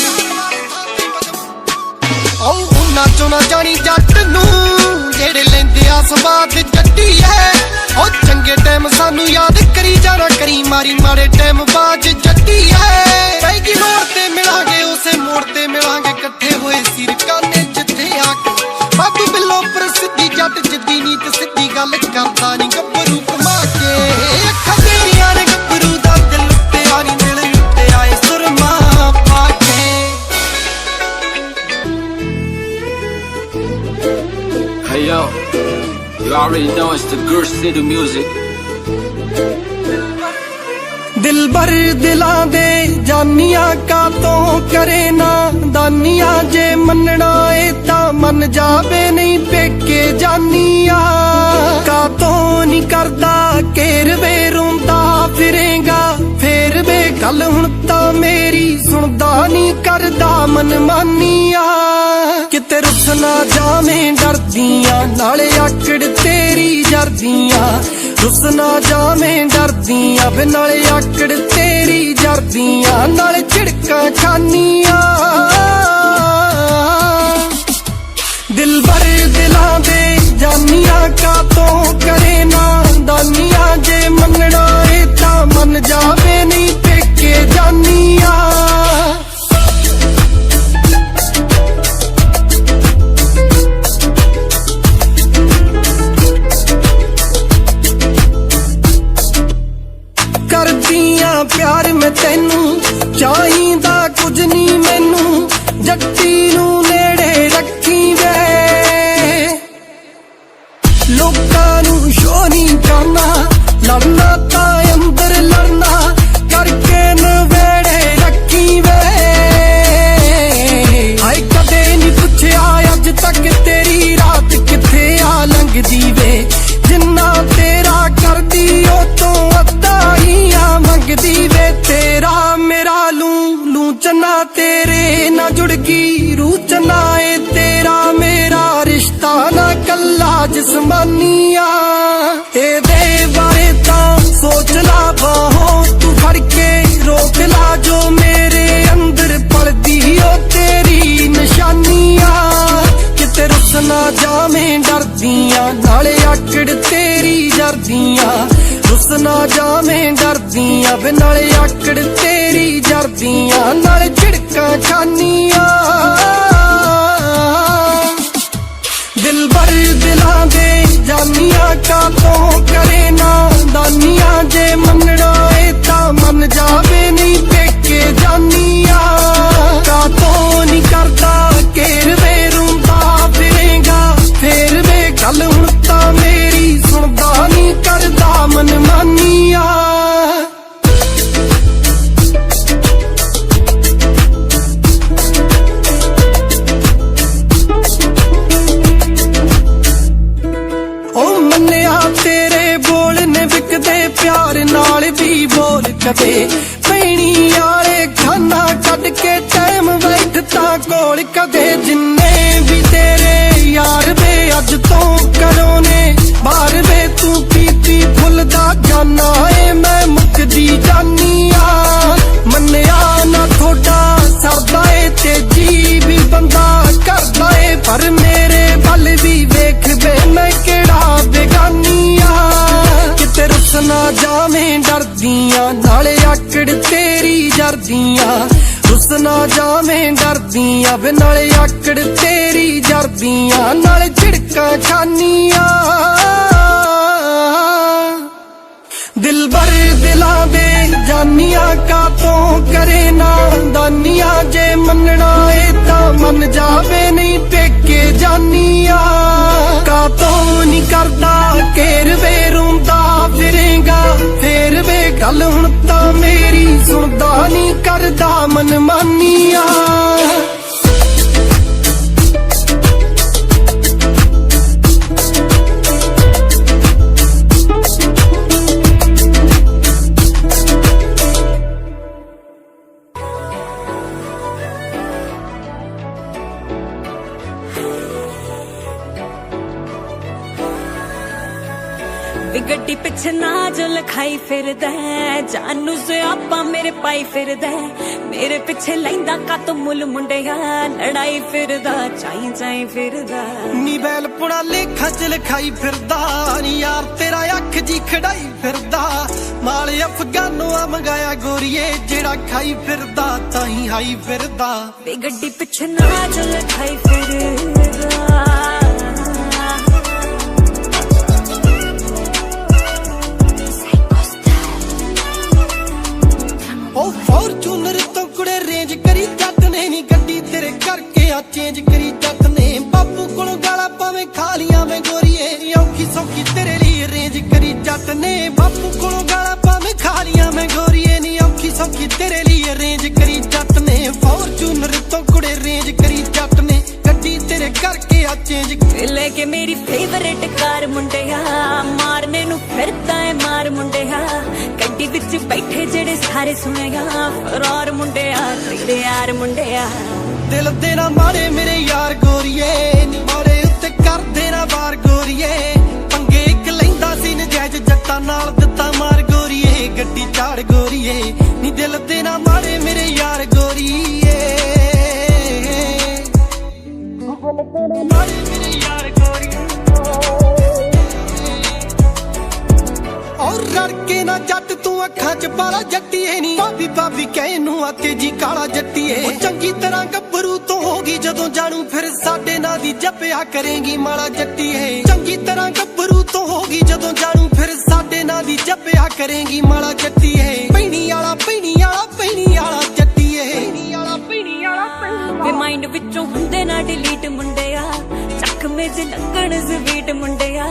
ਉਹਨਾਂ ਚੋਂ ਨਾ ਜਾਣੀ ਜੱਟ ਨੂੰ ਜਿਹੜੇ ਲੈਂਦੇ ਆ ਸਵਾਦ ਜੱਟੀ ਐ ਉਹ ਚੰਗੇ ਟਾਈਮ ਸਾਨੂੰ ਯਾਦ ਕਰੀ ਜਾਣਾ ਕਰੀ ਮਾਰੀ ਮਾੜੇ ਟਾਈਮ ਬਾਜ ਜੱਟੀ ਐ ਪੈਗੀ ਲੋੜ ਤੇ ਮਿਲਾਂਗੇ ਉਸੇ ਮੋੜ ਤੇ ਮਿਲਾਂਗੇ ਇਕੱਠੇ ਹੋਏ ਸਿਰ ਕਾਨੇ ਜਿੱਥੇ ਆ ਕੇ ਬਾਬੂ ਬਿੱਲੋ ਪ੍ਰਸਿੱਧੀ ਜੱਟ ਜਿੱਦੀ ਨੀਤ ਸਿੱਧੀ ਗੱਲ ਕਰਦਾ ਨੀ ਗੱਭਰੂ ਕਮਾ ਕੇ ਅੱਖਾਂ ਤੇਰੀਆਂ ਨੇ ਗੱਭਰੂ ਦਾ ਦਿਲ ਲੁੱਟਿਆ ਨੀ ਦਿਲ ਲੁੱਟਿਆ ਏ ਸੁਰਮਾ ਪਾ ਕੇ Hey yo, you already know it's the Gur City music. ਦਿਲ ਭਰ ਦਿਲਾਂ ਦੇ ਜਾਨੀਆਂ ਕਾਤੋਂ ਕਰੇ ਨਾ ਦਾਨੀਆਂ ਜੇ ਮੰਨਣਾ ਏ ਤਾਂ ਮੰਨ ਜਾਵੇ ਨਹੀਂ ਪੇਕੇ ਜਾਨੀਆਂ ਕਾਤੋਂ ਨਹੀਂ ਕਰਦਾ ਘੇਰ ਵੇ ਰੋਂਦਾ ਫਿਰੇਗਾ ਫੇਰ ਵੇ ਗੱਲ ਹੁਣ ਤਾਂ ਮੇਰੀ ਸੁਣਦਾ ਨਹੀਂ ਕਰਦਾ ਮਨਮਾਨੀਆਂ ਕਿਤੇ ਰੁੱਸ ਨਾ ਜਾਵੇਂ ਡਰਦੀਆਂ ਨਾਲੇ ਆਕੜ ਤੇਰੀ ਜਰਦੀਆਂ ਰੁੱਸ ਨਾ ਜਾਵੇਂ ਡਰਦੀਆਂ ਵੇ ਨਾਲੇ ਆਕੜ ਤੇਰੀ ਜਰਦੀਆਂ ਨਾਲੇ ਝਿੜਕਾਂ ਖਾਨੀਆਂ ਦਿਲ ਭਰ ਦਿਲਾਂ ਦੇ ਜਾਨੀਆਂ ਕਾਤੋਂ ਕਰੇ ਨਾ ਦਾਨੀਆਂ ਜੇ ਮੰਨਣਾ ਏ ਤਾਂ ਮੰਨ ਜਾਵੇ ਨਹੀਂ ਪੇਕੇ ਜਾਨੀਆਂ ਕਰਦੀਆਂ ਪਿਆਰ ਮੈਂ ਤੈਨੂੰ ਚਾਹੀਦਾ ਕੁਝ ਨਹੀਂ ਮੈਨੂੰ ਜੱਟੀ ਨੂੰ ਨੇੜੇ ਰੱਖੀ ਵੇ ਲੋਕਾਂ ਨੂੰ ਸ਼ੋ ਨਹੀਂ ਕਰਨਾ ਲੜਨਾ ਤਾਂ ਅੰਦਰ ਲੜਨਾ ਕਰਕੇ ਨਵੇੜੇ ਰੱਖੀ ਵੇ ਹਾਏ ਕਦੇ ਨਹੀਂ ਪੁੱਛਿਆ ਅੱਜ ਤੱਕ ਤੇਰੀ ਰਾਤ ਕਿੱਥੇ ਆ ਲੰਘਦੀ ਵੇ ਜਿੰਨਾ ਤੇਰਾ ਕਰਦੀ ਉਹ ਤੋਂ ਅੱਧਾ ਹੀ ਆ ਮੰਗਦੀ ਵੇ ਤੇਰਾ ਮੇਰਾ ਲੂ ਚੰਨਾ ਤੇਰੇ ਨਾ ਜੁੜ ਗਈ ਰੂਹ ਚੰਨਾ ਏ ਤੇਰਾ ਮੇਰਾ ਰਿਸ਼ਤਾ ਨਾ ਕੱਲਾ ਜਿਸਮਾਨੀਆ ਇਹਦੇ ਬਾਰੇ ਤਾਂ ਸੋਚ ਲਾ ਬਾਹੋਂ ਤੂੰ ਫੜ ਕੇ ਰੋਕ ਲਾ ਜੋ ਮੇਰੇ ਅੰਦਰ ਪਲਦੀ ਉਹ ਤੇਰੀ ਨਿਸ਼ਾਨੀਆਂ ਕਿਤੇ ਰੁੱਸ ਨਾ ਜਾਵੇਂ ਡਰਦੀਆਂ ਨਾਲੇ ਆਕੜ ਤੇਰੀ ਜਰਦੀਆਂ ਰੁੱਸ ਨਾ ਜਾਵੇਂ ਡਰਦੀਆਂ ਵੇ ਨਾਲੇ ਆਕੜ ਤੇਰੀ ਜਰਦੀਆਂ ਨਾਲੇ ਝਿੜਕਾਂ ਖਾਨੀਆਂ ਦਿਲ ਭਰ ਦਿਲਾਂ ਦੇ ਜਾਨੀਆਂ ਕਾਤੋਂ ਕਰੇ ਨਾ ਦਾਨੀਆਂ ਜੇ ਮੰਨਣਾ ਏ ਤਾਂ ਮੰਨ ਜਾਵੇ ਨਹੀਂ ਪੇਕੇ ਜਾਨੀਆਂ ਕਾਤੋਂ ਨਹੀਂ ਕਰਦਾ ਘੇਰ ਵੇ ਰੋਂਦਾ ਫਿਰੇਗਾ ਫੇਰ ਵੇ ਗੱਲ ਹੁਣ ਤਾਂ ਮੇਰੀ ਸੁਣਦਾ ਨਹੀਂ ਕਰਦਾ ਮਨਮਾਨੀਆਂ ਉਹ ਮੰਨਿਆ ਤੇਰੇ ਬੋਲ ਨੇ ਵਿਕਦੇ ਪਿਆਰ ਨਾਲ ਵੀ ਬੋਲ ਕਦੇ ਪੈਣੀ ਵਾਲੇ ਖਾਨਾ ਕੱਢ ਕੇ ਟਾਈਮ ਬੈਠਦਾ ਕੋਲ ਕਦੇ ਜਿੰਨੇ ਵੀ ਤੇਰੇ ਯਾਰ ਵੇ ਅੱਜ ਤੋਂ ਕਰੋ ਨੇ ਬਾਹਰ ਵੇ ਤੂੰ ਪੀਤੀ ਫੁੱਲਦਾ ਜਾਨਾ ਏ ਮੈਂ ਮੁੱਕਦੀ ਜਾਨੀਆਂ ਮੰਨਿਆ ਨਾ ਥੋੜਾ ਸਰਦਾ ਏ ਤੇਜੀ ਵੀ ਬੰਦਾ ਕਰਦਾ ਏ ਪਰ ਮੇਰੇ ਵੱਲ ਵੀ ਵੇਖ ਵੇ ਮੈਂ ਕਿਹੜਾ ਬੇਗਾਨੀਆਂ ਕਿਤੇ ਰੁੱਸ ਨਾ ਜਾਵੇਂ ਡਰਦੀਆਂ ਨਾਲੇ ਆਕੜ ਤੇਰੀ ਜਰਦੀਆਂ ਰੁੱਸ ਨਾ ਜਾਵੇਂ ਡਰਦੀਆਂ ਵੇ ਨਾਲੇ ਆਕੜ ਤੇਰੀ ਜਰਦੀਆਂ ਨਾਲੇ ਝਿੜਕਾਂ ਖਾਨੀਆਂ ਦਿਲ ਭਰ ਦਿਲਾਂ ਦੇ ਜਾਨੀਆਂ ਕਾਤੋਂ ਕਰੇ ਨਾ ਦਾਨੀਆਂ ਜੇ ਮੰਨਣਾ ਏ ਤਾਂ ਮੰਨ ਜਾਵੇ ਨਹੀਂ ਪੇਕੇ ਜਾਨੀਆਂ ਕਾਤੋਂ ਨਹੀਂ ਕਰਦਾ ਘੇਰ ਵੇ ਰੋਂਦਾ ਫਿਰੇਗਾ ਫੇਰ ਵੇ ਗੱਲ ਹੁਣ ਤਾਂ ਮੇਰੀ ਸੁਣਦਾ ਨਹੀਂ ਕਰਦਾ ਮਨਮਾਨੀਆਂ ਵੇ ਗੱਡੀ ਪਿੱਛੇ ਨਾ ਜੋ ਲਖਾਈ ਫਿਰਦਾ ਜਾਨੂ ਸਿਆਪਾ ਮੇਰੇ ਪਾਈ ਫਿਰਦਾ ਮੇਰੇ ਪਿੱਛੇ ਲੈਂਦਾ ਕੱਤ ਮੁੱਲ ਮੁੰਡਿਆ ਲੜਾਈ ਫਿਰਦਾ ਚਾਈ ਫਿਰਦਾ ਨੀ ਬੈਲ ਪੁਣਾ ਲੇਖਾਂ ਚ ਲਿਖਾਈ ਫਿਰਦਾ ਨੀ ਯਾਰ ਤੇਰਾ ਅੱਖ ਜੀ ਖੜਾਈ ਫਿਰਦਾ ਮਾਲ ਅਫਗਾਨੋਂ ਆ ਮੰਗਾਇਆ ਗੋਰੀਏ ਜਿਹੜਾ ਖਾਈ ਫਿਰਦਾ ਤਾਂ ਹੀ ਹਾਈ ਫਿਰਦਾ ਵੇ ਗੱਡੀ ਪਿੱਛੇ ਨਾ ਜੋ ਲਖਾਈ ਫਿਰਦਾ ਉਹ ਫੋਰਚੂਨਰ ਤੋਂ ਕੁੜੇ ਰੇਂਜ ਕਰੀ ਜੱਟ ਨੇ ਨੀ ਗੱਡੀ ਤੇਰੇ ਕਰਕੇ ਆ ਚੇਂਜ ਕਰੀ ਜੱਟ ਨੇ ਬਾਪੂ ਕੋਲੋਂ ਗਾਲਾਂ ਪਾਵੇਂ ਖਾਲੀਆਂ ਮੈਂ ਗੋਰੀਏ ਔਖੀ ਸੌਖੀ ਤੇਰੇ ਲਈ ਰੇਂਜ ਕਰੀ ਜੱਟ ਨੇ ਬਾਪੂ ਕੋਲੋਂ ਗਾਲਾਂ ਪਾਵੇਂ ਖਾਲੀਆਂ ਮੈਂ ਗੋਰੀਏ ਨੀ ਔਖੀ ਸੌਖੀ ਤੇਰੇ ਲਈ ਰੇਂਜ ਕਰੀ ਜੱਟ ਨੇ ਫੋਰਚੂਨਰ ਤੋਂ ਕੁੜੇ ਰੇਂਜ ਕਰੀ ਜੱਟ ਨੇ ਗੱਡੀ ਤੇਰੇ ਕਰਕੇ ਆ ਚੇਂਜ ਲੈ ਕੇ ਮੇਰੀ ਫੇਵਰੇਟ ਕਾਰ ਮੁੰਡਿਆ ਮਾਰਨੇ ਨੂੰ ਫਿਰਦਾ ਏ ਮਾਰ ਮੁੰਡਿਆ ਗੱਡੀ ਵਿੱਚ ਬੈਠੇ ਜਿਹੜੇ ਸਾਰੇ ਸੁਣਿਆ ਫਰਾਰ ਮੁੰਡਿਆ ਤੇਰੇ ਯਾਰ ਮੁੰਡਿਆ ਦਿਲ ਦੇ ਨਾ ਮਾਰੇ ਮੇਰੇ ਯਾਰ ਗੋਰੀਏ ਨੀ ਮਾਰੇ ਉੱਤੇ ਕਰਦੇ ਨਾ ਵਾਰ ਗੋਰੀਏ ਪੰਗੇ ਇੱਕ ਲੈਂਦਾ ਸੀ ਨਜਾਇਜ਼ ਜੱਟਾਂ ਨਾਲ ਦਿੱਤਾ ਮਾਰ ਗੋਰੀਏ ਗੱਡੀ ਚਾੜ ਗੋਰੀਏ ਨੀ ਦਿਲ ਦੇ ਨਾ ਮਾਰੇ ਮੇਰੇ ਯਾਰ ਗੋਰੀਏ ਮਾਰੇ ਮੇਰੇ ਯਾਰ ਗੋਰੀਏ ਔਰ ਰੜਕੇ ਨਾ ਜੱਟ ਤੂੰ ਅੱਖਾਂ ਚ ਬਾਲਾ ਜੱਟੀਏ ਨੀ ਭਾਬੀ ਕਹੇ ਨੂੰ ਆਤੇ ਜੀ ਕਾਲਾ ਜੱਟੀਏ ਉਹ ਚੰਗੀ ਤਰ੍ਹਾਂ ਗੱਭਰੂ ਤੋਂ ਹੋਗੀ ਜਦੋਂ ਜਾਣੂ ਫਿਰ ਸਾਡੇ ਨਾਂ ਦੀ ਜੱਪਿਆ ਕਰੇਗੀ ਮਾਲਾ ਜੱਟੀਏ ਚੰਗੀ ਤਰ੍ਹਾਂ ਗੱਭਰੂ ਤੋਂ ਹੋਗੀ ਜਦੋਂ ਜਾਣੂ ਫਿਰ ਸਾਡੇ ਨਾਂ ਦੀ ਜੱਪਿਆ ਕਰੇਗੀ ਮਾਲਾ ਜੱਟੀਏ ਪੈਣੀ ਵਾਲਾ ਜੱਟੀਏ ਵੇ ਮਾਈਂਡ ਵਿੱਚੋਂ ਹੁੰਦੇ ਨਾ ਡਿਲੀਟ ਮੁੰਡਿਆ ਚੱਕਵੇਂ ਚ ਲੱਗਣ ਜ਼ਵੀਟ ਮੁੰਡਿਆ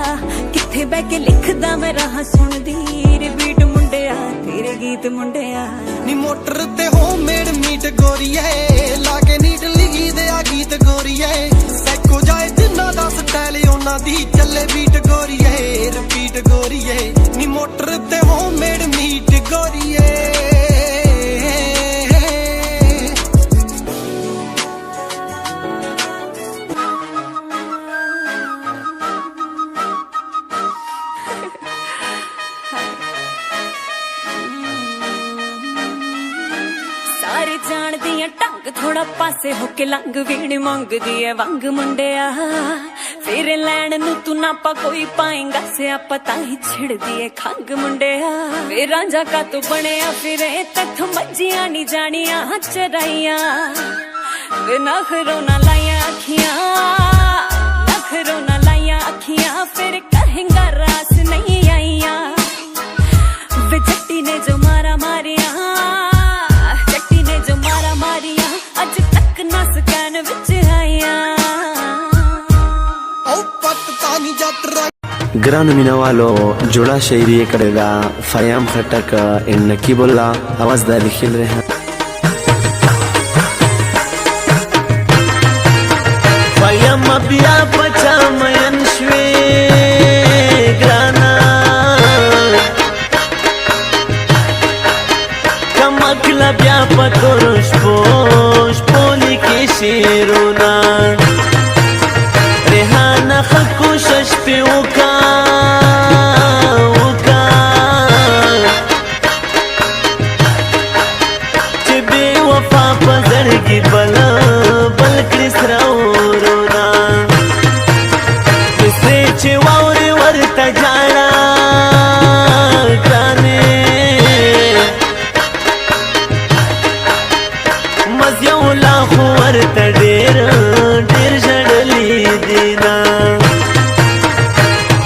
ਕਿੱਥੇ ਬਹਿ ਕੇ ਲਿਖਦਾ ਮੈਂ ਰਾਹ ਸੁਣਦੀ ਰਿਪੀਟ ਮੁੰਡਿਆ ਤੇਰੇ ਗੀਤ ਮੁੰਡਿਆ ਨੀ ਮੋਟਰ ਤੇ ਹੋਮਮੇਡ ਮੀਟ ਗੋਰੀਏ ਲਾ ਕੇ ਨੀਟ ਲਿਖੀ ਦੇ ਆ ਗੀਤ ਗੋਰੀਏ ਸੈਕੋ ਜਾਏ ਜਿੰਨਾ ਦਾ ਸਟਾਈਲ ਉਹਨਾਂ ਦੀ ਚੱਲੇ ਬੀਟ ਗੋਰੀਏ ਰਿਪੀਟ ਗੋਰੀਏ ਨੀ ਮੋਟਰ ਤੇ ਹੋਮਮੇਡ ਮੀਟ ਗੋਰੀਏ ਸਾਰੇ ਜਾਣਦੀ ਆ ਢੰਗ ਥੋੜਾ ਪਾਸੇ ਹੋ ਕੇ ਲੰਘ ਵੀਣ ਮੰਗਦੀ ਐ ਵੰਗ ਮੁੰਡਿਆ ਫੇਰ ਲੈਣ ਨੂੰ ਤੂੰ ਨਾ ਪਾ ਕੋਈ ਪਾਏਂਗਾ ਸਿਆਪਾ ਤਾਂ ਹੀ ਛਿੜਦੀ ਐ ਖੰਗ ਮੁੰਡਿਆ ਵੇ ਰਾਂਝਾ ਕਾ ਤੂੰ ਬਣਿਆ ਫਿਰੇ ਤੈਥੋਂ ਮੱਝੀਆਂ ਨਹੀਂ ਜਾਣੀਆਂ ਚਰਾਈਆਂ ਵੇ ਨਖਰੋਂ ਨਾ ਲਾਈਆਂ ਅੱਖੀਆਂ ਫਿਰ ਕਹੇਂਗਾ ਰਾਸ ਨਹੀਂ ਆਈਆਂ ਵੇ ਜੱਟੀ ਨੇ ਜੋ ਮਾਰੀਆਂ ਅੱਜ ਤੱਕ ਨਾ ਸਕੈਨ ਵਿੱਚ ਆਇਆ ਉਹ ਪੱਟ ਤਾਂ ਨਹੀਂ ਜੱਟ Grano Minawalo, Jola Shairi Karega, Fayam Khataka, in Nakibulla, Awaz Dali Khilreha. Fayam Abia Pacha Mayan Shwe Grana Kamakla Bia Patorush Posh Poli Kishiruna Rehana Khakushash Piuka Chibi Wafa Pazargi Bala Bal Kris Rauruna Kisre Chiwauri Warta Jara Grane Mazyaula Warta Dera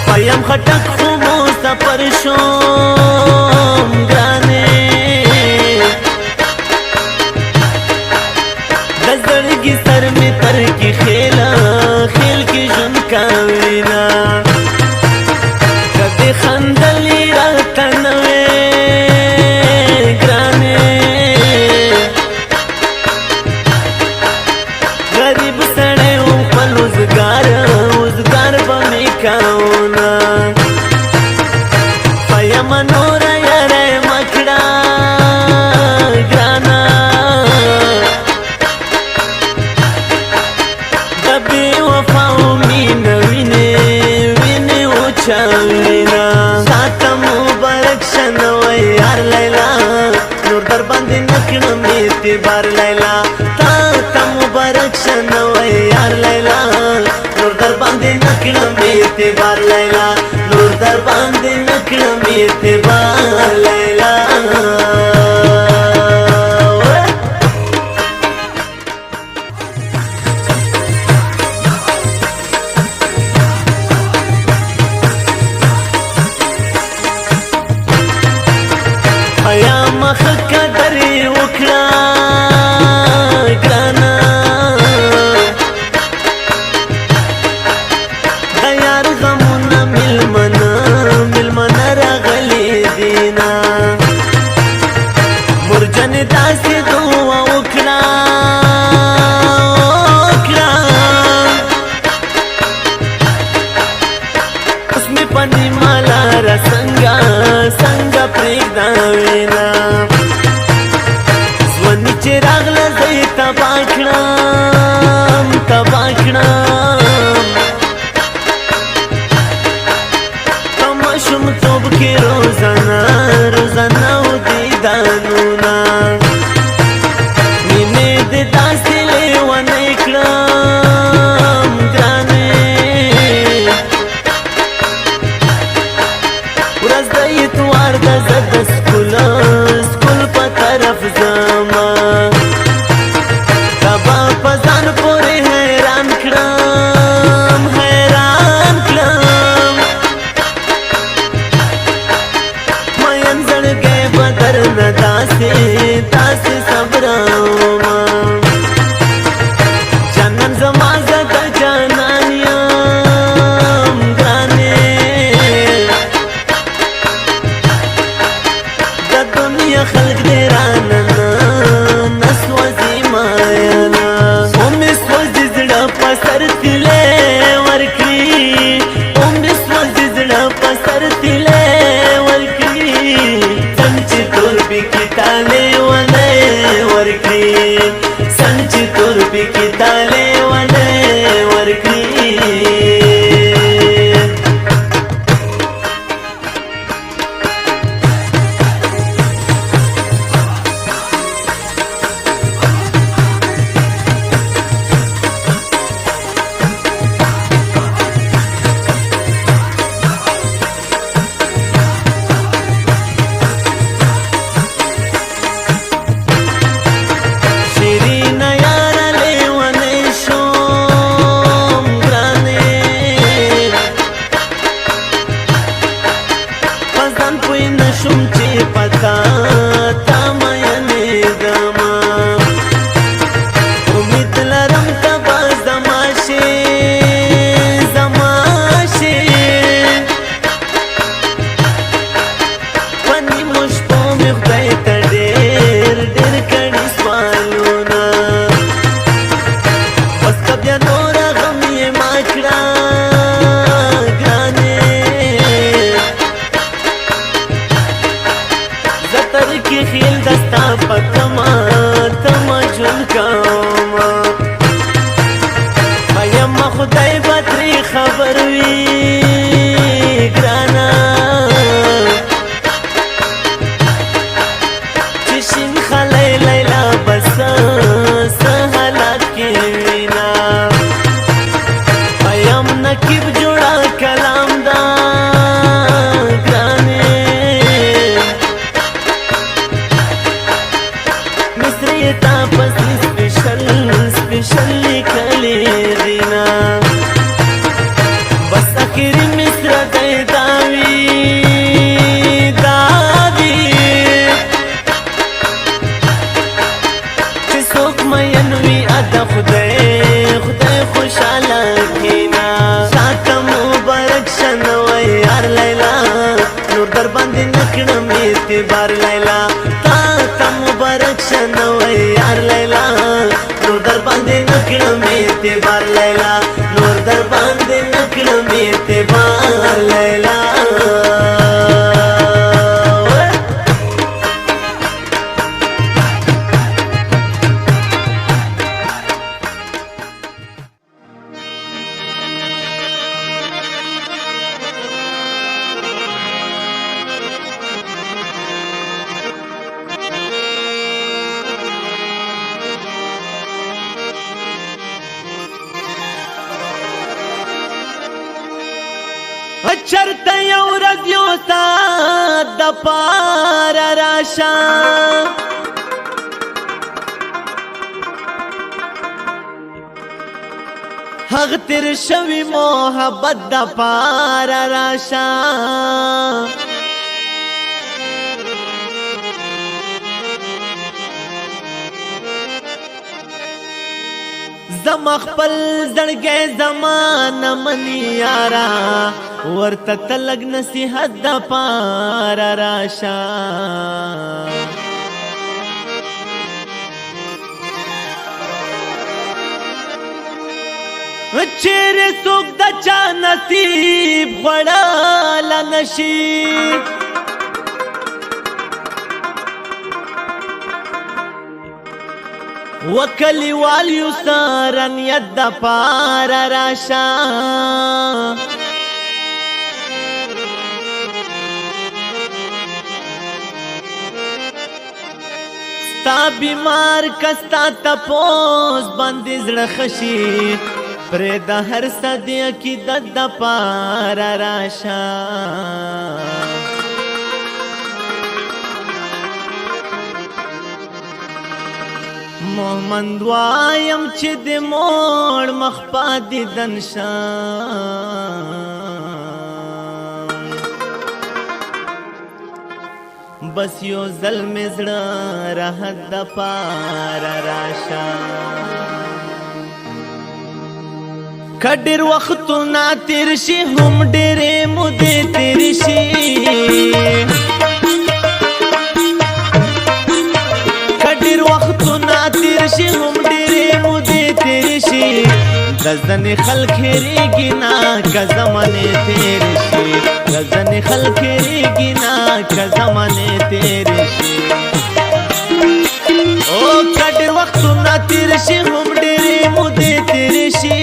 Fayam khatak khumosta parshom grane Dazdagi sar mein tar ki khela khel ki jun kawina Kade khandali ratanwe grane Garib sade upar uzgar bami kauna Fayam anora yare makda grana Dabi wafa umina vine uchavina اعتبار لیلا حیا مخ قدر وکړه ګرانا د یار غمونه ملمنه راغلي دینا مرجن داسې دعا وکړه اوس مې پنې مالا را څنګه پرېږده وینا ځواني چې راغله زه یې تباه کړم په ماشومتوب کې روزانه و دیدانونه مینې دې داسې لیونی کړم ګرانې ورځ د اتوار ده زه د سکول په طرف ځمه تبا په ځان پورې حیران کړم مین زړګی به درنه داسې صبرومه جانان زما زه د جانان یم ګرانې د دنیا خلق دې رانه نه سوځي ماینا او مې سوځي زړه په سر تلې ورکړي سنچ تور بکی تاله ونه ورکړي خدای به ترې خبر وي ګرانه چې شین خلی لیلا به څه حالات کې وینا ایم نقیب جوړه کلام دا ګرانې مصري تا پسې سپیشل لیکلې دینا بس اخیری مصر دی داوی چې څوک مین وي ادا خدای خوشحاله کینا شاته مبارک شنوی یار لیلا نور در باندې نکړم اعتبار لیلا تا مبارک شنوی یار لیلا نور در باندې نکړم اعتبار لیلا نور در باندې نکړم اعتبار لیلا چرته یو ورځ یو ساعت پار راشا حق تیر شوی محبت دا پار راشا زما خپل زړګی زمانه منی یارا ورته تلګ نصیحت د پار راشا چیرې څوک د چا نصیب خوړلی نشي وکلیوال یو سره نیت د پار راشا ستا بیمار کستا تپوس باندې زړه خشي پرې د هر صدی عقیدت د پار راشا محمد وایم چې د موړ مخ پاتې دنشان بس یو ځل مې زړه راحت د پار راشا که ډېر وختونه تېر شي هم ډېرې مودې تېرې شي تیر شي هم ډېرې مودې تېرې شي د ځنې خلک هېرېږي نه که زمانې تېرې شي د ځنې خلک هېرېږي نه که زمانې تېرې شي او که ډېر وختونه تېر شي هم ډېرې مودې تېرې شي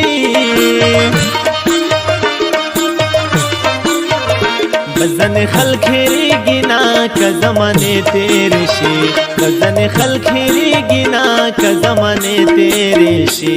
ځنې خلک هېرېږي نه که زمانې تېرې شي ځنې خلک هېرېږي نه که زمانې تېرې شي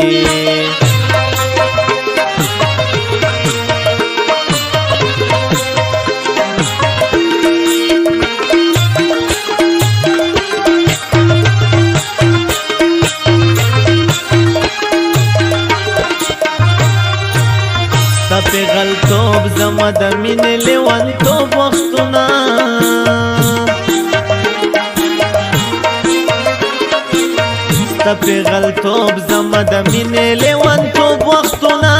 ستا غلطوب زما د مینې لیونتوب وختونه ستا غلطوب زما د مینې لیونتوب وختونه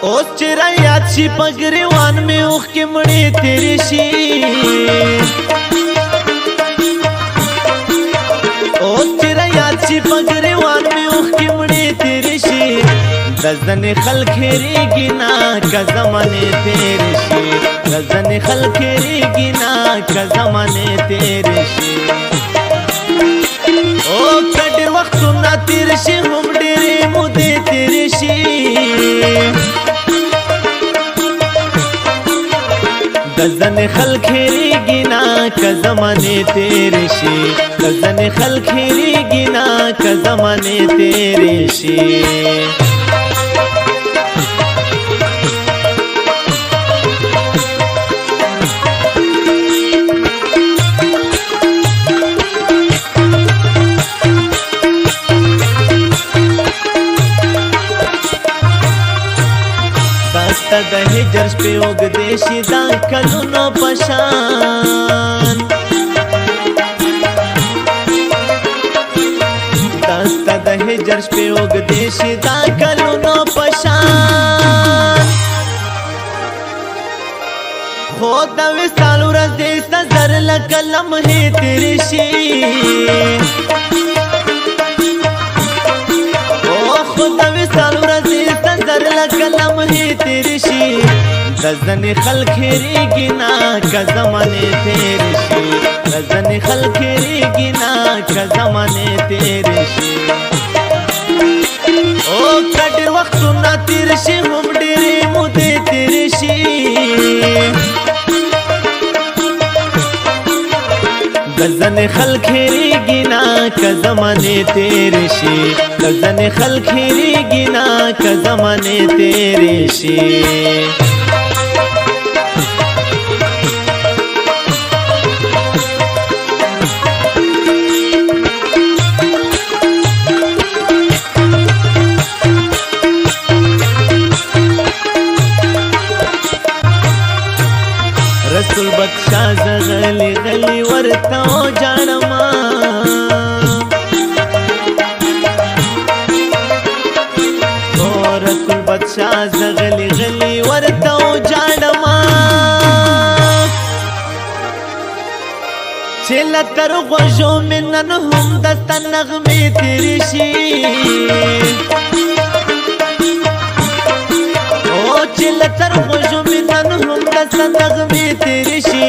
اوس چې رایاد شي په ګریوان مې اوښکې مړې تېرې شي اوس چې رایاد شي په ګریوان مې اوښکې مړې تېرې شي د ځنې خلک هېرېږي نه که زمانې تېرې شي د ځنې خلک هېرېږي نه که زمانې تېرې شي او که ډېر وختونه تېر شي هم ډېرې مودې تېرې شي د ځنې خلک هېرېږي نه که زمانې تېرې شي د ځنې خلک هېرېږي نه که زمانې تېرې شي ستا د هجر شپې اوږدې شي دا کلونو په شان ستا د هجر شپې اوږدې شي دا کلونو په شان خو د وصال ورځې ستا زر لکه لمحې تېرې شي خو د وصال ورځې ستا زر لکه لمحې تېرې شي د ځنې خلک هېرېږي نه که زمانې تېرې شي د ځنې خلک هېرېږي نه که زمانې تېرې شي او که ډېر وختونه تېر شي هم ډېرې مودې تېرې شي د ځنې خلک هېرېږي نه که زمانې تېرې شي د ځنې خلک هېرېږي نه که زمانې تېرې شي بادشاہ زغلی غلی ورتا او جانما رکل بادشاہ زغلی غلی ورتا او جانما چلا تر غوشو منن هم دستا نغمی تیری شی چلا تر غوشو منن هم دستا نغمی تیری شی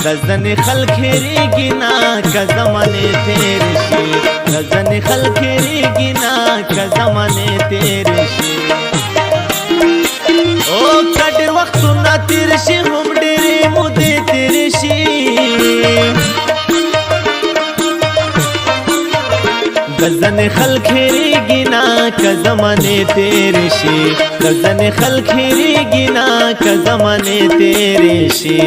غزن خلق هریگی نا که زمانه تیری شی غزن خلق هریگی نا که زمانه تیری شی او کډیر وختو نا تیر شي هم ډېرې مودې تیرې شي غزن خلق هېرېږي نه که زمانې تیرې شي غزن خلق هېرېږي نه که زمانې تیرې شي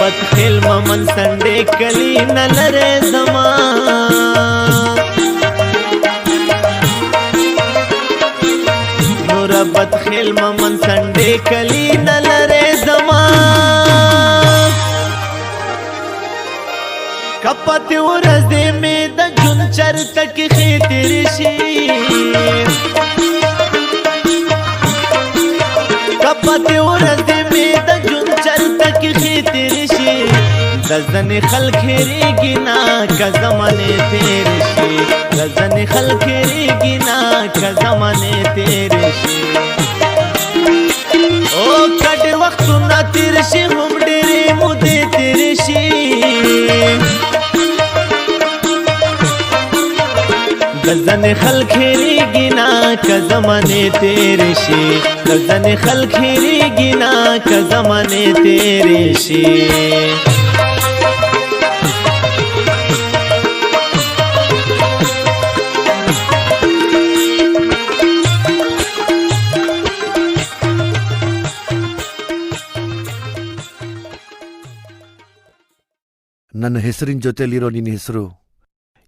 بد خیل ممن سنڈے کلی نلرے زمان نورا بد خیل ممن سنڈے کلی نلرے زمان کپاتی ورزے میں دا جن چر تک خیتر شی کپاتی ورزے میں دا جن چر تک خیتر شی غزن خلق هېرېږي نه که زمانې تیرې شي غزن خلق هېرېږي نه که زمانې تیرې شي او که ډېر وختونه تېر شي هم ډېرې مودې تیرې شي غزن خلق هېرېږي نه که زمانې تیرې شي غزن خلق هېرېږي نه که زمانې تیرې شي ನನ್ನ ಹೆಸರಿನ ಜೊತೆಲಿರೋ ನಿನ್ನ ಹೆಸರು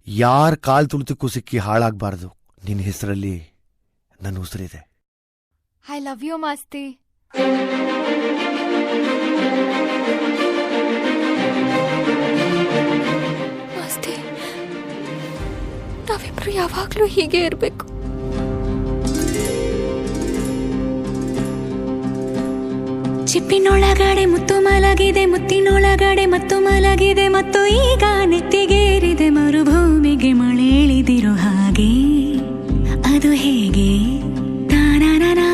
ಯಾರ ಕಾಲ್ ತುಳಿತಕ್ಕೂ ಸಿಕ್ಕಿ ಹಾಳಾಗಬಾರ್ದು. ನಿನ್ನ ಹೆಸರಲ್ಲಿ ನನ್ನ ಉಸಿರಿದೆ. I love you Masti. Masti, ನಾವಿಬ್ರು ಯಾವಾಗ್ಲೂ ಹೀಗೆ ಇರಬೇಕು. ಚಿಪ್ಪಿನೊಳಗಡೆ ಮುತ್ತು ಮಲಗಿದೆ, ಮುತ್ತಿನೊಳಗಡೆ ಮತ್ತು ಮಲಗಿದೆ, ಮತ್ತು ಈಗ ನೆತ್ತಿಗೇರಿದೆ ಮರುಭೂಮಿಗೆ ಮಳೆ ಇಳಿದಿರೋ ಹಾಗೆ. ಅದು ಹೇಗೆ ತಾನಾನಾ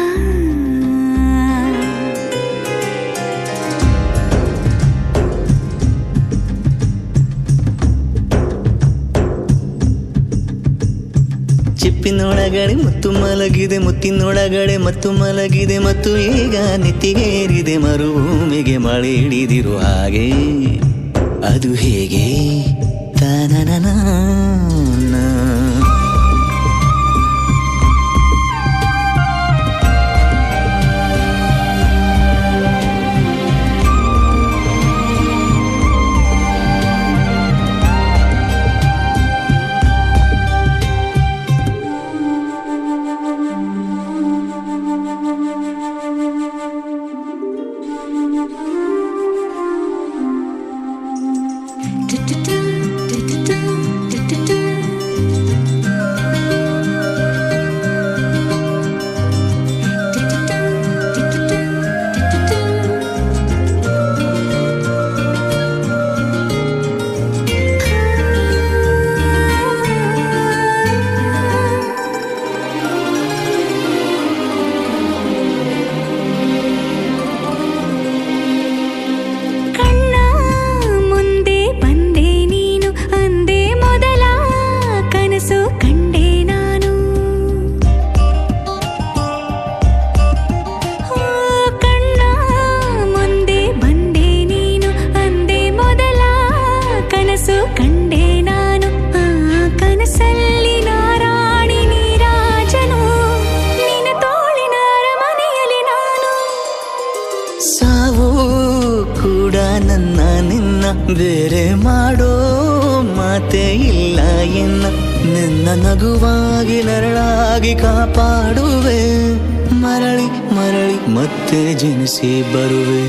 ಚಿಪ್ಪಿನೊಳಗಡೆ ಮುತ್ತು ಮಲಗಿದೆ, ಮುತ್ತಿನೊಳಗಡೆ ಮತ್ತು ಮಲಗಿದೆ, ಮತ್ತು ಈಗ ನೆತ್ತಿಗೇರಿದೆ ಮರುಭೂಮಿಗೆ ಮಳೆ ಹಿಡಿದಿರೋ ಹಾಗೆ. ಅದು ಹೇಗೆ ತಾನನನಾ ಬೇರೆ ಮಾಡೋ ಮಾತೇ ಇಲ್ಲ ಎನ್ನ ನಿನ್ನ ನಗುವಾಗಿ ನರಳಾಗಿ ಕಾಪಾಡುವೆ ಮರಳಿ ಮರಳಿ ಮತ್ತೆ ಜನಿಸಿ ಬರುವೆ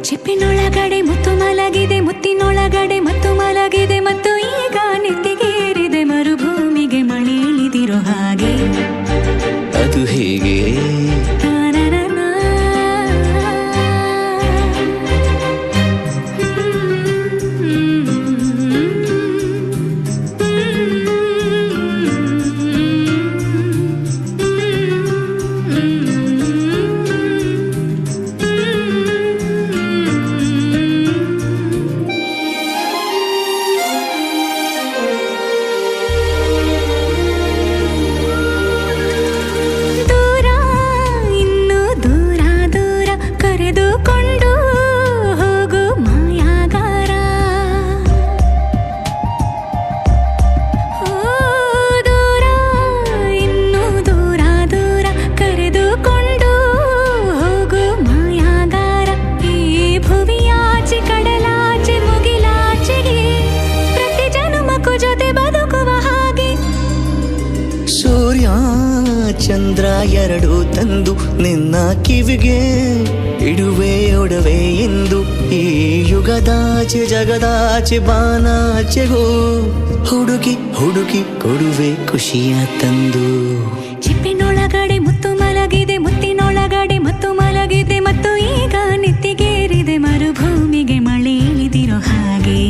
ಚಿಪ್ಪಿನೊಳಗಡೆ ಮುತ್ತು ಮಲಗಿದೆ ಮುತ್ತಿನೊಳಗಡೆ ಮತ್ತು ಮಲಗಿದೆ ಮತ್ತು ಈಗ ನೆತ್ತಿಗೇರಿದೆ ಮರುಭೂಮಿಗೆ ಮಳೆ ಇಳಿದಿರೋ ಹಾಗೆ ಅದು ಹೇಗೆ ಚಂದ್ರ ಎರಡು ತಂದು ನಿನ್ನ ಕಿವಿಗೆ ಇಡುವೆ ಒಡವೆ ಎಂದು ಈ ಯುಗದಾಚೆ ಜಗದಾಚೆ ಬಾನಾಚೆಗೂ ಹುಡುಕಿ ಹುಡುಕಿ ಕೊಡುವೆ ಖುಷಿಯ ತಂದು ಚಿಪ್ಪಿನೊಳಗಡೆ ಮುತ್ತು ಮಲಗಿದೆ ಮುತ್ತಿನೊಳಗಡೆ ಮತ್ತು ಮಲಗಿದೆ ಮತ್ತು ಈಗ ನೆತ್ತಿಗೇರಿದೆ ಮರುಭೂಮಿಗೆ ಮಳೆ ಇಳಿದಿರೋ ಹಾಗೆ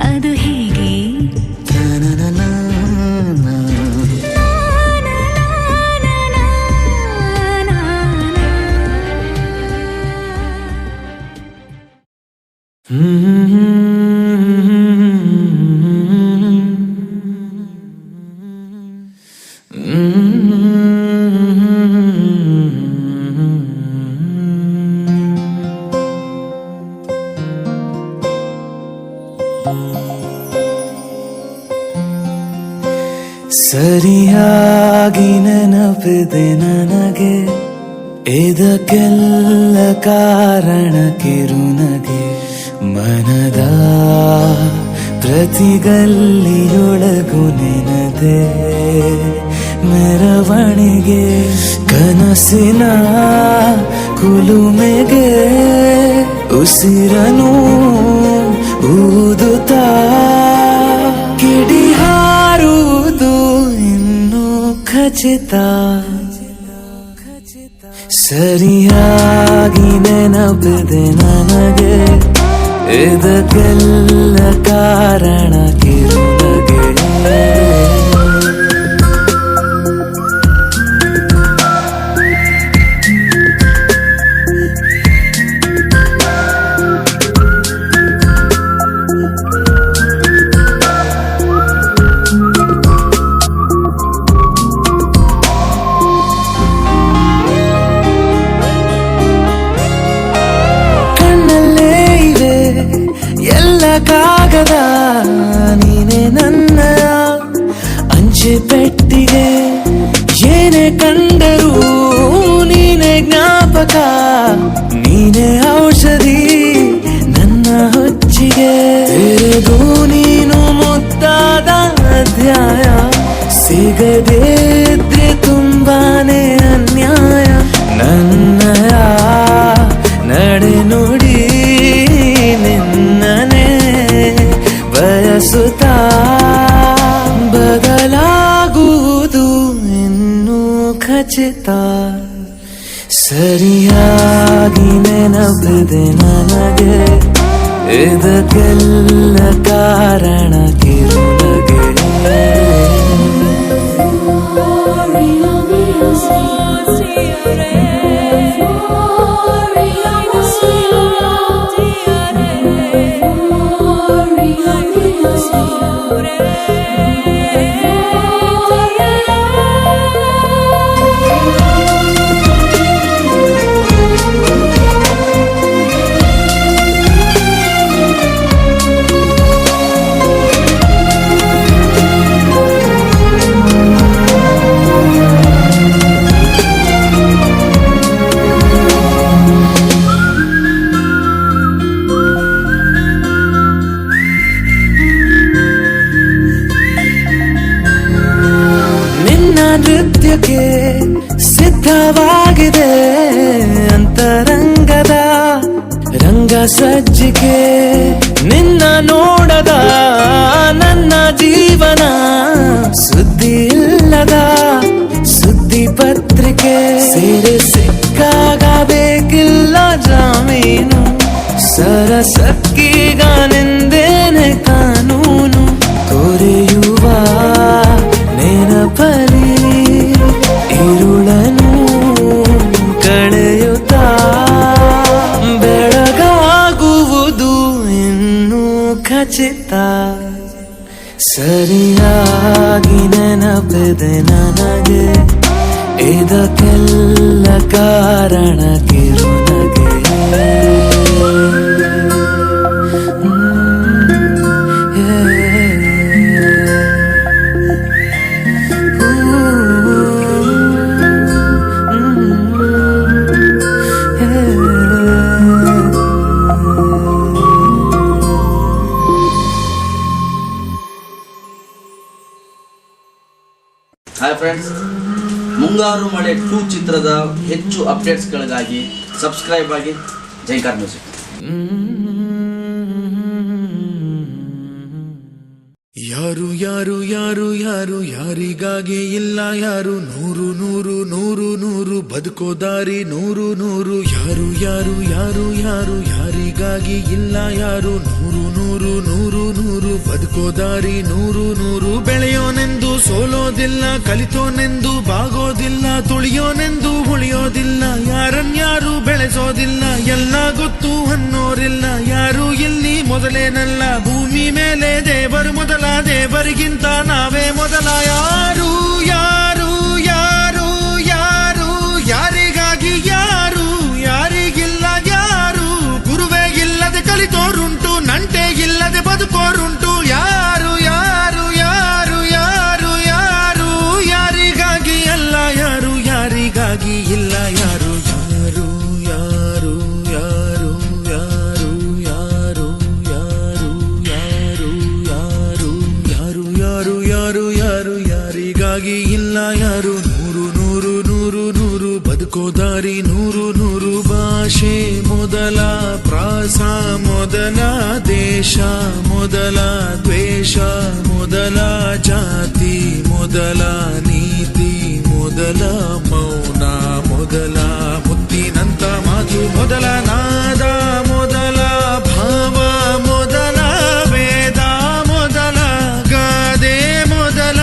ಅದು ಹೇಗೆ ಸರಿಯಾಗಿ ನೆನಪಿದೆ ನನಗೆ ಇದಕ್ಕೆಲ್ಲ ಕಾರಣ ಕಿರುನಗೆ ಮನದ ಪ್ರತಿಗಲ್ಲಿಯೊಳಗು ನೆನದೆ ಮೆರವಣಿಗೆ ಕನಸಿನ ಕುಲುಮೆಗೆ ಉಸಿರನು ಊದುತ್ತಾ ಕಿಡಿ ಹಾರುವುದು ಇನ್ನು ಖಚಿತ ಸರಿಯಾಗಿ ನೆನಪಿದೆ ನನಗೆ ಇದಕ್ಕೆಲ್ಲ ಕಾರಣ ಕಿರುನಗೆ ಕಾಗದ ನೀನೆ ನನ್ನ ಅಂಚೆ ಪೆಟ್ಟಿಗೆ ಏನೇ ಕಂಡರೂ ನೀನೆ ಜ್ಞಾಪಕ ನೀನೆ ಔಷಧಿ ನನ್ನ ಹೊಚ್ಚಿಗೆ ತೆರೆದು ನೀನು ಮುದ್ದಾದ ಅಧ್ಯಾಯ ಸಿಗದೇ ಇದ್ರೆ ತುಂಬಾನೇ ಅನ್ಯಾಯ ನನ್ನಯ ನಡೆ ನುಡಿ ನಿನ್ನನೆ ಬಯಸುತ್ತಾ ಬದಲಾಗುವುದು ಇನ್ನೂ ಖಚಿತ ಸರಿಯಾಗಿ ನೆನಪಿದೆ ನನಗೆ ಇದಕ್ಕೆಲ್ಲ ಕಾರಣ ಕಿರುನಗೆ ಹೃದಯಕ್ಕೆ ಸಿದ್ಧವಾಗಿದೆ ಅಂತರಂಗದ ರಂಗ ಸಜ್ಜಿಕೆ ನಿನ್ನ ನೋಡದ ನನ್ನ ಜೀವನ ಸುದ್ದಿ ಇಲ್ಲದ ಸುದ್ದಿ ಪತ್ರಿಕೆ ಸೇರೆ ಸಿಕ್ಕಾಗ ಬೇಕಿಲ್ಲ ಜಾಮೀನು ಸರಸಕ್ಕೀಗ ನಿಂದೇನೆ ಕಾನೂನು ತೊರೆಯುವ ನೆನಪಲಿ ಇರುಳನು ಕಳೆಯುತ್ತಾ ಬೆಳಗಾಗುವುದು ಇನ್ನೂ ಖಚಿತ ಸರಿಯಾಗಿ ನೆನಪಿದೆ ನನಗೆ ಇದಕ್ಕೆಲ್ಲ ಕಾರಣ ಕಿರುನಗೆ ಹಾಯ್ ಫ್ರೆಂಡ್ಸ್, ಮುಂಗಾರು ಮಳೆ 2 ಚಿತ್ರದ ಹೆಚ್ಚು ಅಪ್ಡೇಟ್ಸ್ಗಳಿಗಾಗಿ ಸಬ್ಸ್ಕ್ರೈಬ್ ಆಗಿ ಜೈಕಾರ್ ಮ್ಯೂಸಿಕ್. ಯಾರು ಯಾರು ಯಾರು ಯಾರು ಯಾರಿಗಾಗಿ ಇಲ್ಲ ಯಾರು ನೂರು ನೂರು ನೂರು ನೂರು ಬದುಕೋ ದಾರಿ ನೂರು ನೂರು ಯಾರು ಯಾರು ಯಾರು ಯಾರು ಯಾರಿಗಾಗಿ ಇಲ್ಲ ಯಾರು ನೂರು ನೂರು ನೂರು ನೂರು ಬದುಕೋ ದಾರಿ ನೂರು ನೂರು ಬೆಳೆಯೋನೆಂದು ಸೋಲೋದಿಲ್ಲ ಕಲಿತೋನೆಂದು ಬಾಗೋದಿಲ್ಲ ತುಳಿಯೋನೆಂದು ಉಳಿಯೋದಿಲ್ಲ ಯಾರನ್ಯಾರು ಬೆಳೆಸೋದಿಲ್ಲ ಎಲ್ಲ ಗೊತ್ತು ಅನ್ನೋರಿಲ್ಲ ಯಾರು ಇಲ್ಲಿ ಮೊದಲೇನಲ್ಲ ಭೂಮಿ ಮೇಲೆ ದೇವರು ಮೊದಲ ದೇವರಿಗಿಂತ ನಾವೇ ಮೊದಲ ಯಾರು ಯಾರು ಯಾರು ಯಾರು ಯಾರಿಗಾಗಿ ಯಾರು ಯಾರಿಗಿಲ್ಲ ಯಾರು ಗುರುವೇ ಇಲ್ಲದೆ ಕಲಿತೋರುಂಟು ನಂಟೆ ಇಲ್ಲದೆ ಬದುಕೋರುಂಟು ಯಾರು ಯಾರು ಯಾರು ಯಾರು ಯಾರು ಯಾರಿಗಾಗಿ ಅಲ್ಲ ಯಾರು ಯಾರಿಗಾಗಿ ಇಲ್ಲ ಯಾರು ಯಾರು ಯಾರು ಯಾರು ಯಾರು ಯಾರು ಯಾರು ಯಾರು ಯಾರು ಯಾರು ಯಾರು ಯಾರು ಯಾರಿಗಾಗಿ ಇಲ್ಲ ಯಾರು ನೂರು ನೂರು ನೂರು ನೂರು ಬದುಕೋ ದಾರಿ ನೂರು ನೂರು ಭಾಷೆ ಮೊದಲ ಪ್ರಾಸ ಮೊದಲ ದೇಶ ಮೊದಲ ದ್ವೇಷ ಮೊದಲ ಜಾತಿ ಮೊದಲ ನೀತಿ ಮೊದಲ ಮೌನ ಮೊದಲ ಮುತ್ತಿನಂತ ಮಾತು ಮೊದಲ ನಾದ ಮೊದಲ ಭಾವ ಮೊದಲ ವೇದ ಮೊದಲ ಗಾದೆ ಮೊದಲ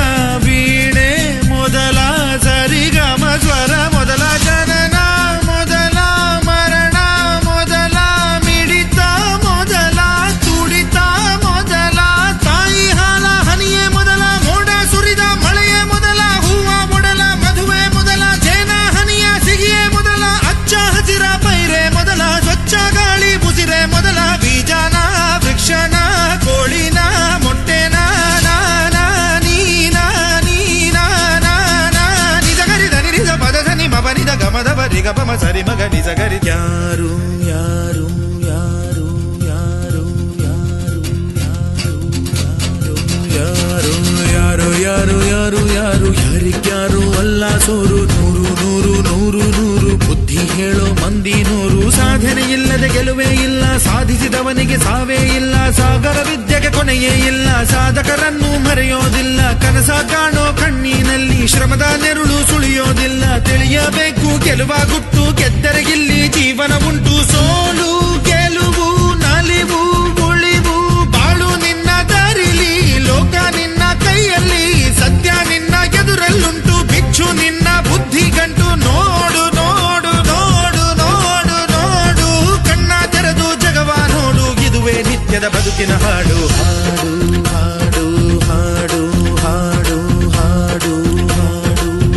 ವೀಣೆ ಮೊದಲ ಸರಿಗಮ ಸ್ವರ ಮೊದಲ ಜನನ ಮೊದಲ ಮರಣ ಮೊದಲ ಮಿಡಿತ ಮೊದಲ ತುಡಿತ ಮೊದಲ ತಾಯಿ ಹಾಲ ಹನಿಯೇ ಮೊದಲ ಮೋಡ ಸುರಿದ ಮಳೆಯೇ ಮೊದಲ ಹೂವ ಮೊದಲ ಮಧುವೆ ಮೊದಲ ಜೇನ ಹನಿಯ ಸಿಗಿಯೇ ಮೊದಲ ಅಚ್ಚ ಹಸಿರ ಪೈರೆ ಮೊದಲ ಸ್ವಚ್ಛ ಗಾಳಿ ಬುಸಿರೆ ಮೊದಲ ಬೀಜನ ವೃಕ್ಷನ ಕೋಳಿನ ಮೊಟ್ಟೆನ ನಿಜಗರಿದ ನಿರಿದ ಪದದ ನಿಮನಿದ ಗಮದ ಬರಿಗ ಪಮ ಸರಿ ಮಗ ನಿಜಗರಿ ಯಾರು ಯಾರು ಯಾರು ಯಾರು ಯಾರು ಯಾರು ಯಾರು ಯಾರು ಯಾರು ಯಾರಿಗ್ಯಾರು ಅಲ್ಲ ಸೋರು ನೂರು ನೂರು ನೂರು ನೂರು ಬುದ್ಧಿ ಹೇಳೋ ಮಂದಿ ನೂರು ಸಾಧನೆ ಇಲ್ಲದೆ ಗೆಲುವೇ ಇಲ್ಲ ಸಾಧಿಸಿದವನಿಗೆ ಸಾವೇ ಇಲ್ಲ ಸಾಗರ ವಿದ್ಯೆಗೆ ಕೊನೆಯೇ ಇಲ್ಲ ಸಾಧಕರನ್ನು ಮರೆಯೋದಿಲ್ಲ ಕನಸ ಕಾಣೋ ಕಣ್ಣಿನಲ್ಲಿ ಶ್ರಮದ ನೆರುಳು ಸುಳಿಯೋದಿಲ್ಲ ತಿಳಿಯಬೇಕು ಗೆಲುವ ಗುಟ್ಟು ಗೆದ್ದರೆ ಇಲ್ಲಿ ಜೀವನ ಉಂಟು ಸೋಲು ಗೆಲುವು ನಲಿವು ಉಳಿವು ಬಾಳು ನಿನ್ನ ದಾರಿಲಿ ಲೋಕ ನಿನ್ನ ಕೈಯಲ್ಲಿ ಸತ್ಯ ನಿನ್ನ ಎದುರಲ್ಲುಂಟು ಬಿಚ್ಚು ನಿನ್ನ ಬುದ್ಧಿ ಗಂಟು ನೋಡು ನೋಡು ನೋಡು ನೋಡು ನೋಡು ಕಣ್ಣ ತೆರೆದು ಜಗವ ನೋಡು ಇದುವೇ ನಿತ್ಯದ ಬದುಕಿನ ಹಾಡು ಹಾಡು ಹಾಡು ಹಾಡು ಹಾಡು ಹಾಡು ಹಾಡು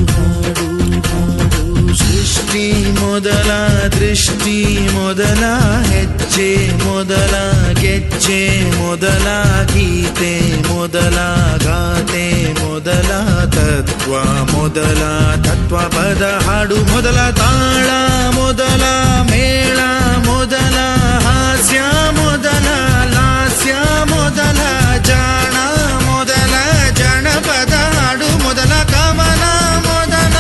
ಹಾಡು ಸೃಷ್ಟಿ ಮೊದಲ ದೃಷ್ಟಿ ಮೊದಲ ಹೆಜ್ಜೆ ಮೊದಲ ಗೆಜ್ಜೆ ಮೊದಲ ಗೀತೆ ಮೊದಲ ಗಾತೆ ಮೊದಲ ತತ್ವ ಮೊದಲ ತತ್ವ ಪದ ಹಾಡು ಮೊದಲ ತಾಳ ಮೊದಲ ಮೇಳ ಮೊದಲ ಹಾಸ್ಯ ಮೊದಲ ಲಾಸ್ಯ ಮೊದಲ ಜಾಣ ಮೊದಲ ಜನಪದ ಹಾಡು ಮೊದಲ ಕವನ ಮೊದಲ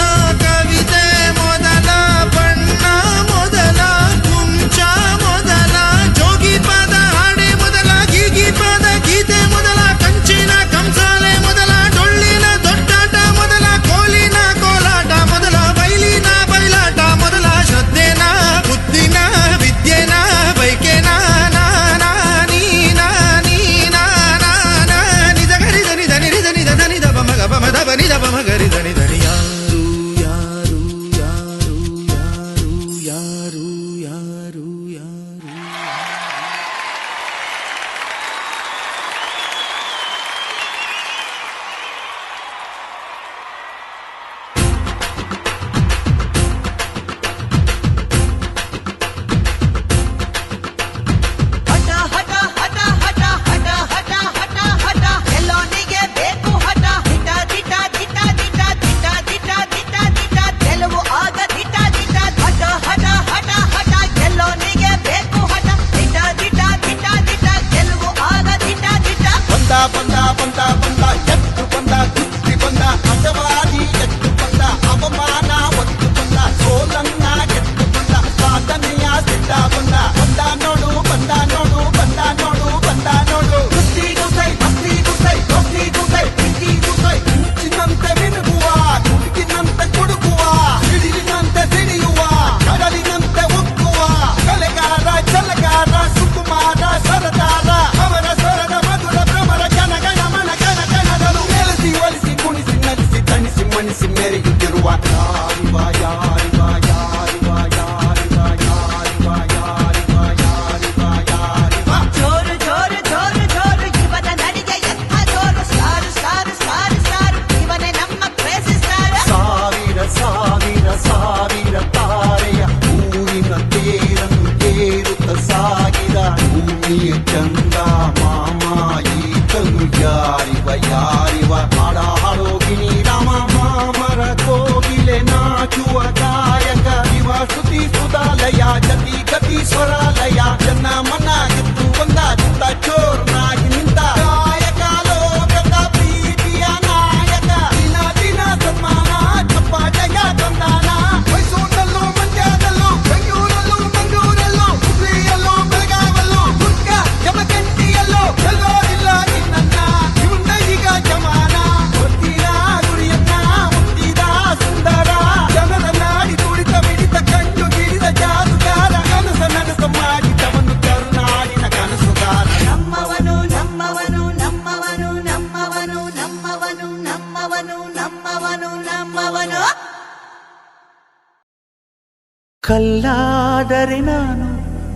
ಕಲ್ಲಾದರೆ ನಾನು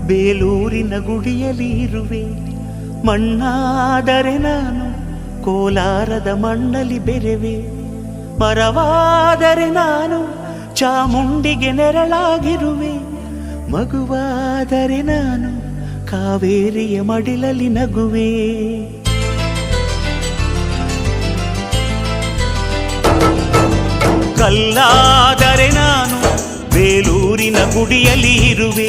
ಬೇಲೂರಿನ ಗುಡಿಯಲ್ಲಿ ಇರುವೆ, ಮಣ್ಣಾದರೆ ನಾನು ಕೋಲಾರದ ಮಣ್ಣಲ್ಲಿ ಬೆರೆವೆ, ಮರವಾದರೆ ನಾನು ಚಾಮುಂಡಿಗೆ ನೆರಳಾಗಿರುವೆ, ಮಗುವಾದರೆ ನಾನು ಕಾವೇರಿಯ ಮಡಿಲಲ್ಲಿ ನಗುವೆ. ಕಲ್ಲಾದರೆ ನಾನು ಬೇಲೂರಿನ ಗುಡಿಯಲ್ಲಿ ಇರುವೆ,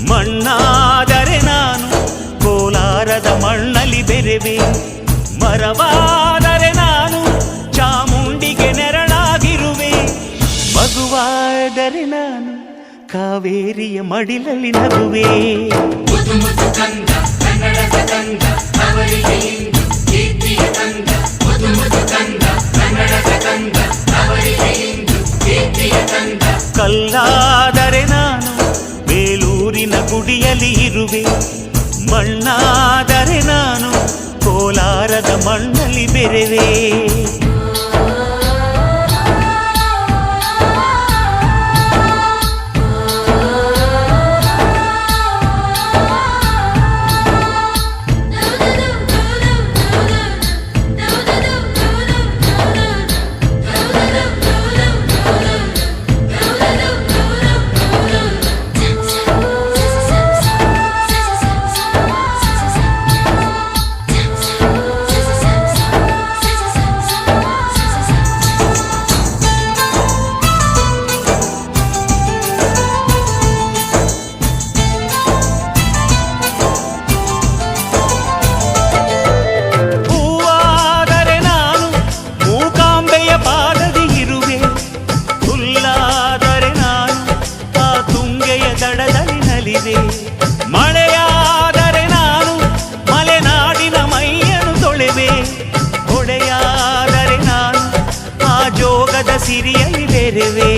ಮಣ್ಣಾದರೆ ನಾನು ಕೋಲಾರದ ಮಣ್ಣಲ್ಲಿ ಬೆರೆವೆ, ಮರವಾದರೆ ನಾನು ಚಾಮುಂಡಿಗೆ ನೆರಳಾಗಿರುವೆ, ಮಗುವಾದರೆ ನಾನು ಕಾವೇರಿಯ ಮಡಿಲಲ್ಲಿ ನಗುವೆ. ಕಲ್ಲಾದರೆ ನಾನು ಬೇಲೂರಿನ ಗುಡಿಯಲ್ಲಿ ಇರುವೆ, ಮಣ್ಣಾದರೆ ನಾನು ಕೋಲಾರದ ಮಣ್ಣಲ್ಲಿ ಬೆರೆವೆ. ಮಳೆಯಾದರೆ ನಾನು ಮಲೆನಾಡಿನ ಮೈಯನ್ನು ತೊಳೆವೆ, ಹೊಳೆಯಾದರೆ ನಾನು ಆ ಜೋಗದ ಸಿರಿಯಲ್ಲಿ ಬೆರೆವೆ.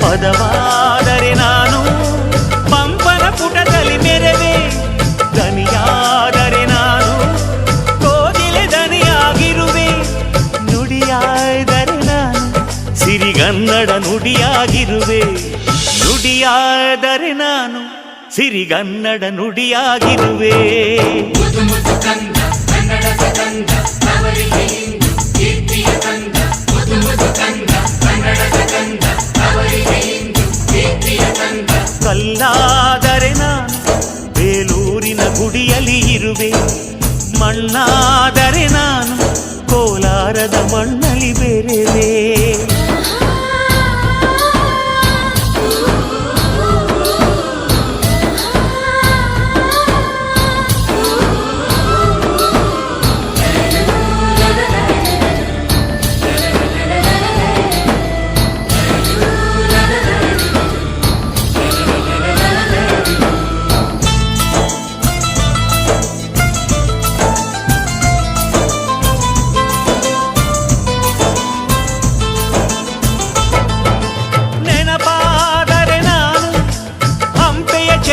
ಪದವಾದರೆ ನಾನು ಪಂಪನ ಪುಟದಲ್ಲಿ ಮೆರೆವೆ, ದನಿಯಾದರೆ ನಾನು ಕೋಗಿಲೆ ದನಿಯಾಗಿರುವೆ, ನುಡಿಯಾದರೆ ನಾನು ಸಿರಿಗನ್ನಡ ನುಡಿಯಾಗಿರುವೆ, ನುಡಿಯಾದರೆ ನಾನು ಸಿರಿಗನ್ನಡ ನುಡಿಯಾಗಿರುವೆ. ಕಲ್ಲಾದರೆ ನಾನು ಬೇಲೂರಿನ ಗುಡಿಯಲ್ಲಿ ಇರುವೆ, ಮಣ್ಣಾದರೆ ನಾನು ಕೋಲಾರದ ಮಣ್ಣಲ್ಲಿ ಬೆರೆವೆ.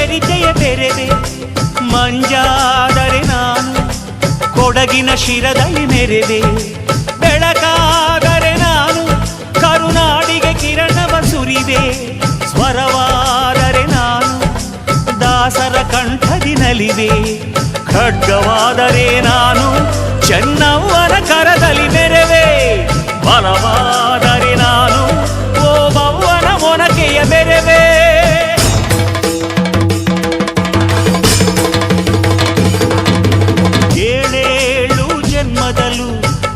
ಬೆರಿತೆಯ ಬೆರೆದೆ ಮಂಜಾದರೆ ನಾನು ಕೊಡಗಿನ ಶಿರದಲ್ಲಿ ಮೆರೆದೆ ಬೆಳಕಾದರೆ ನಾನು ಕರುನಾಡಿಗೆ ಕಿರಣವ ಸುರಿದೆ ಸ್ವರವಾದರೆ ನಾನು ದಾಸರ ಕಂಠದಿ ನಲಿದೆ ಖಡ್ಗವಾದರೆ ನಾನು ಚೆನ್ನವ್ವನ ಕರದಲ್ಲಿ ಮೆರೆವೆ ಬಲವಾದರೆ ನಾನು ಓಬವ್ವನ ಮೊನಕೆಯ ಮೆರೆವೆ ಏಳೇಳು ಜನ್ಮದಲ್ಲೂ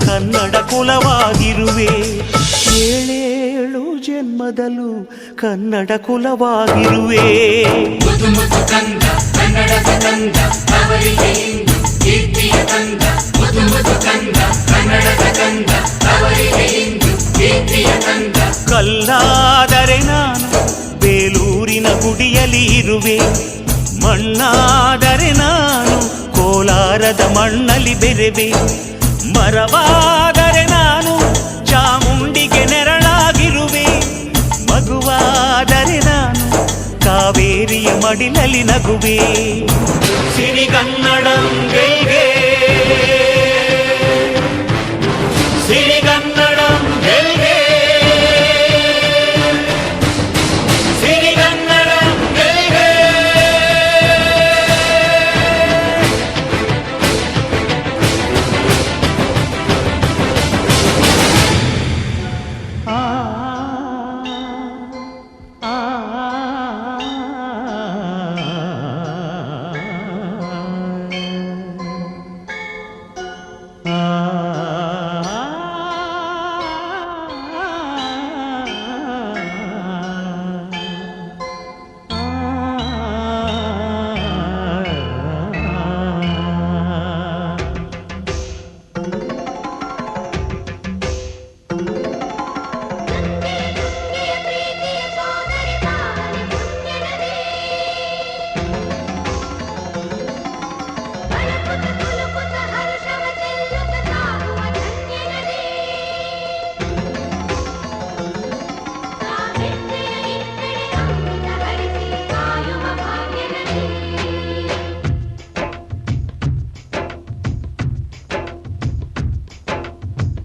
ಕನ್ನಡ ಕುಲವಾಗಿರುವೆ ಏಳೇಳು ಜನ್ಮದಲ್ಲೂ ಕನ್ನಡ ಕುಲವಾಗಿರುವೆ ಕಲ್ಲಾದರೆ ನಾನು ಬೇಲೂರಿನ ಗುಡಿಯಲ್ಲಿ ಇರುವೆ ಮಣ್ಣಾದರೆ ನಾನು ಕೋಲಾರದ ಮಣ್ಣಲ್ಲಿ ಬೆರೆವೆ ಮರವಾದರೆ ನಾನು ಚಾಮುಂಡಿಗೆ ನೆರಳಾಗಿರುವೆ ಮಗುವಾದರೆ ನಾನು ಕಾವೇರಿಯ ಮಡಿಲಲ್ಲಿ ನಗುವೆ ಸಿರಿಗನ್ನಡಂ ಗೆಲ್ಗೆ ಸಿರಿಗನ್ನಡಂ ಗೆಲ್ಗೆ ಸಿರಿಗನ್ನಡಂ ಗೆಲ್ಗೆ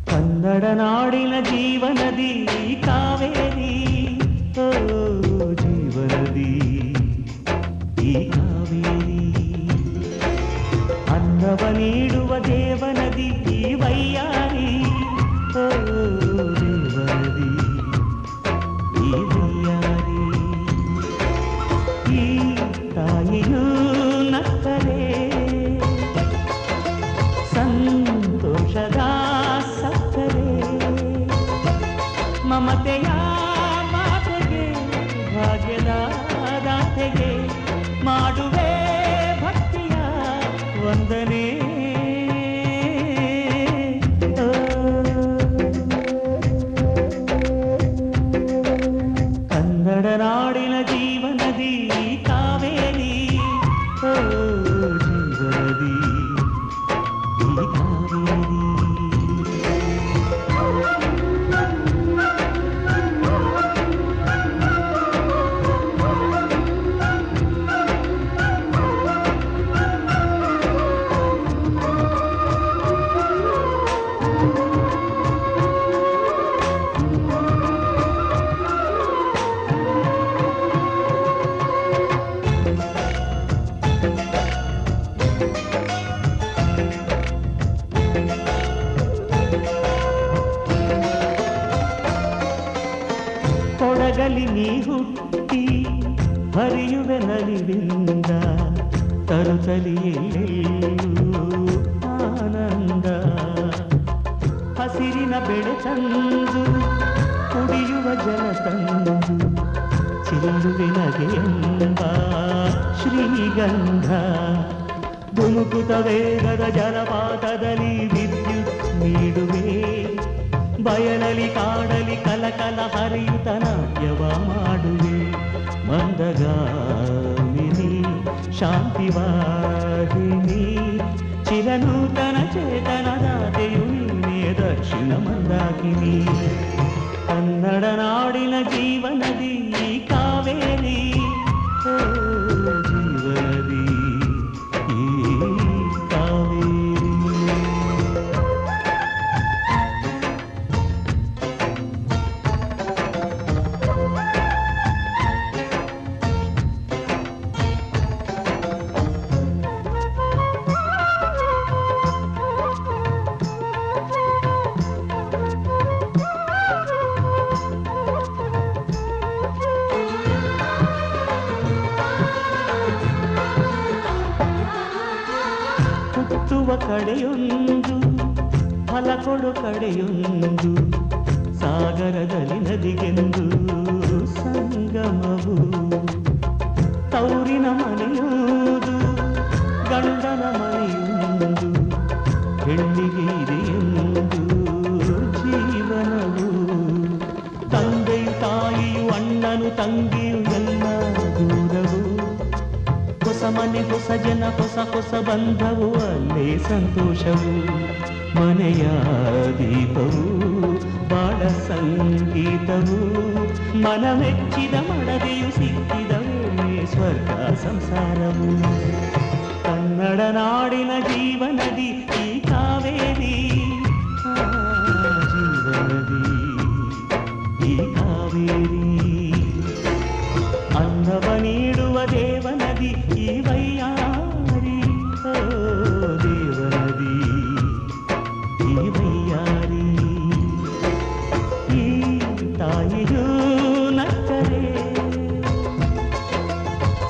ಕನ್ನಡ ನಾಡಿನ ಜೀವನದಿ ಕಾವೇರಿ ಓ ಜೀವನದಿ ಈ ಕಾವೇರಿ ಅನ್ನವ ನೀಡುವ ದೇವನದಿ ಈ ವೈಯಾರಿ ಓ ದೇವನದಿ ಈ ವೈಯಾರಿ ಈ ತಾಯಿಯೂ ನಕ್ಕರೆ ಸಂತೋಷದ ಮಮತೆಯ ಮಾತೆಗೆ ಭಾಗ್ಯದ ದಾತೆಗೆ ಮಾಡುವೆ ಭಕ್ತಿಯ ವಂದನೆ ಕನ್ನಡ ನಾಡಿನ ಜೀವನದಿ ಕಾವೇರಿ ಓ ಜೀವನದಿ ಈ ಕಾವೇರಿ ಕೊಡಗಲಿ ನೀ ಹುಟ್ಟಿ ಹರಿಯುವೆ ನಲಿವಿಂದ ತರುತ್ತಲಿಯೆಲ್ಲೂ ಆನಂದ ಹಸಿರಿನ ಬೆಳೆ ತಂದು ಕುಡಿಯುವ ಜಲ ತಂದು ಚೆಲ್ಲುವೆ ನಗೆಯೆಂಬ ಶ್ರೀಗಂಧ ಧುಮುಕುತ ವೇಗದ ಜಲಪಾತದಲ್ಲಿ ವಿದ್ಯುತ್ ನೀಡುವೆ ಬಯಲಲಿ ಕಾಡಲಿ ಕಲಕಲ ಹರಿಯುತ ನಾಟ್ಯವ ಮಾಡುವೆ ಮಂದಗಾಮಿನಿ ಶಾಂತಿವಾಹಿನಿ ಚಿರನೂತನ ಚೇತನದಾತೆಯು ನೀನೇ ದಕ್ಷಿಣ ಮಂದಾಕಿನಿ ಕನ್ನಡ ನಾಡಿನ ಜೀವನದಿ ಕಾವೇರಿ ಹತ್ತುವ ಕಡೆಯೊಂದು ಫಲ ಕೊಡು ಕಡೆಯೊಂದು ಸಾಗರದಲ್ಲಿ ನದಿಗೆಂದು ಸಂಗಮವು ತೌರಿನ ಮನೆಯುವುದು ಗಂಡನ ಮನೆಯುವುದು ಹೆಣ್ಣಿಗೆ ಇದೆಯೊಂದು ಜೀವನವು ತಂದೆಯು ತಾಯಿಯು ಅಣ್ಣನು ತಂಗಿಯು ಎಲ್ಲ ದೂರವು ಹೊಸ ಮನೆ ಹೊಸ ಜನ ಹೊಸ ಹೊಸ ಬಂಧವು ಅಲ್ಲೇ ಸಂತೋಷವು ಮನೆಯ ದೀಪವು ಬಾಳ ಸಂಗೀತವು ಮನಮೆಚ್ಚಿದ ಮಡದೆಯು ಸಿಕ್ಕಿದವೇ ಸ್ವರ್ಗ ಸಂಸಾರವು ಕನ್ನಡ ನಾಡಿನ ಜೀವನದಿ ಈ ಕಾವೇರಿ ಜೀವನದಿ ಈ ಕಾವೇರಿ ಅನ್ನವ ನೀಡುವ ದೇವನದಿ ಈ ವೈಯಾರಿ ದೇವನದಿ ಈ ವೈಯಾರಿ ಈ ತಾಯಿಯೂ ನಕ್ಕರೆ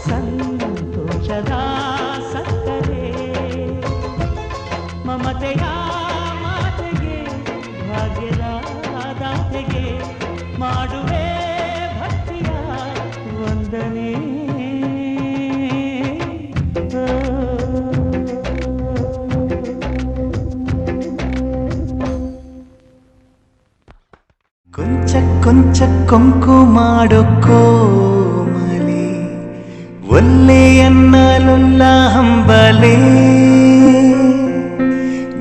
ಸಂತೋಷದ ಸಕ್ಕರೆ ಮಮತೆಯ ಮಾತೆಗೆ ಭಾಗ್ಯದ ದಾತೆಗೆ ಮಾಡುವೆ ಭಕ್ತಿಯ ವಂದನೆ ಕೊಂಚ ಕೊಂಚ ಕೊಂಕು ಮಾಡೋ ಕೋಮಲೆ ಒಲ್ಲೆಯನ್ನಲೊಲ್ಲ ಹಂಬಲೆ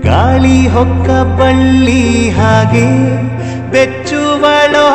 ಗಾಳಿ ಹೊಕ್ಕ ಬಳ್ಳಿ ಹಾಗೆ ಬೆಚ್ಚುವಳೋ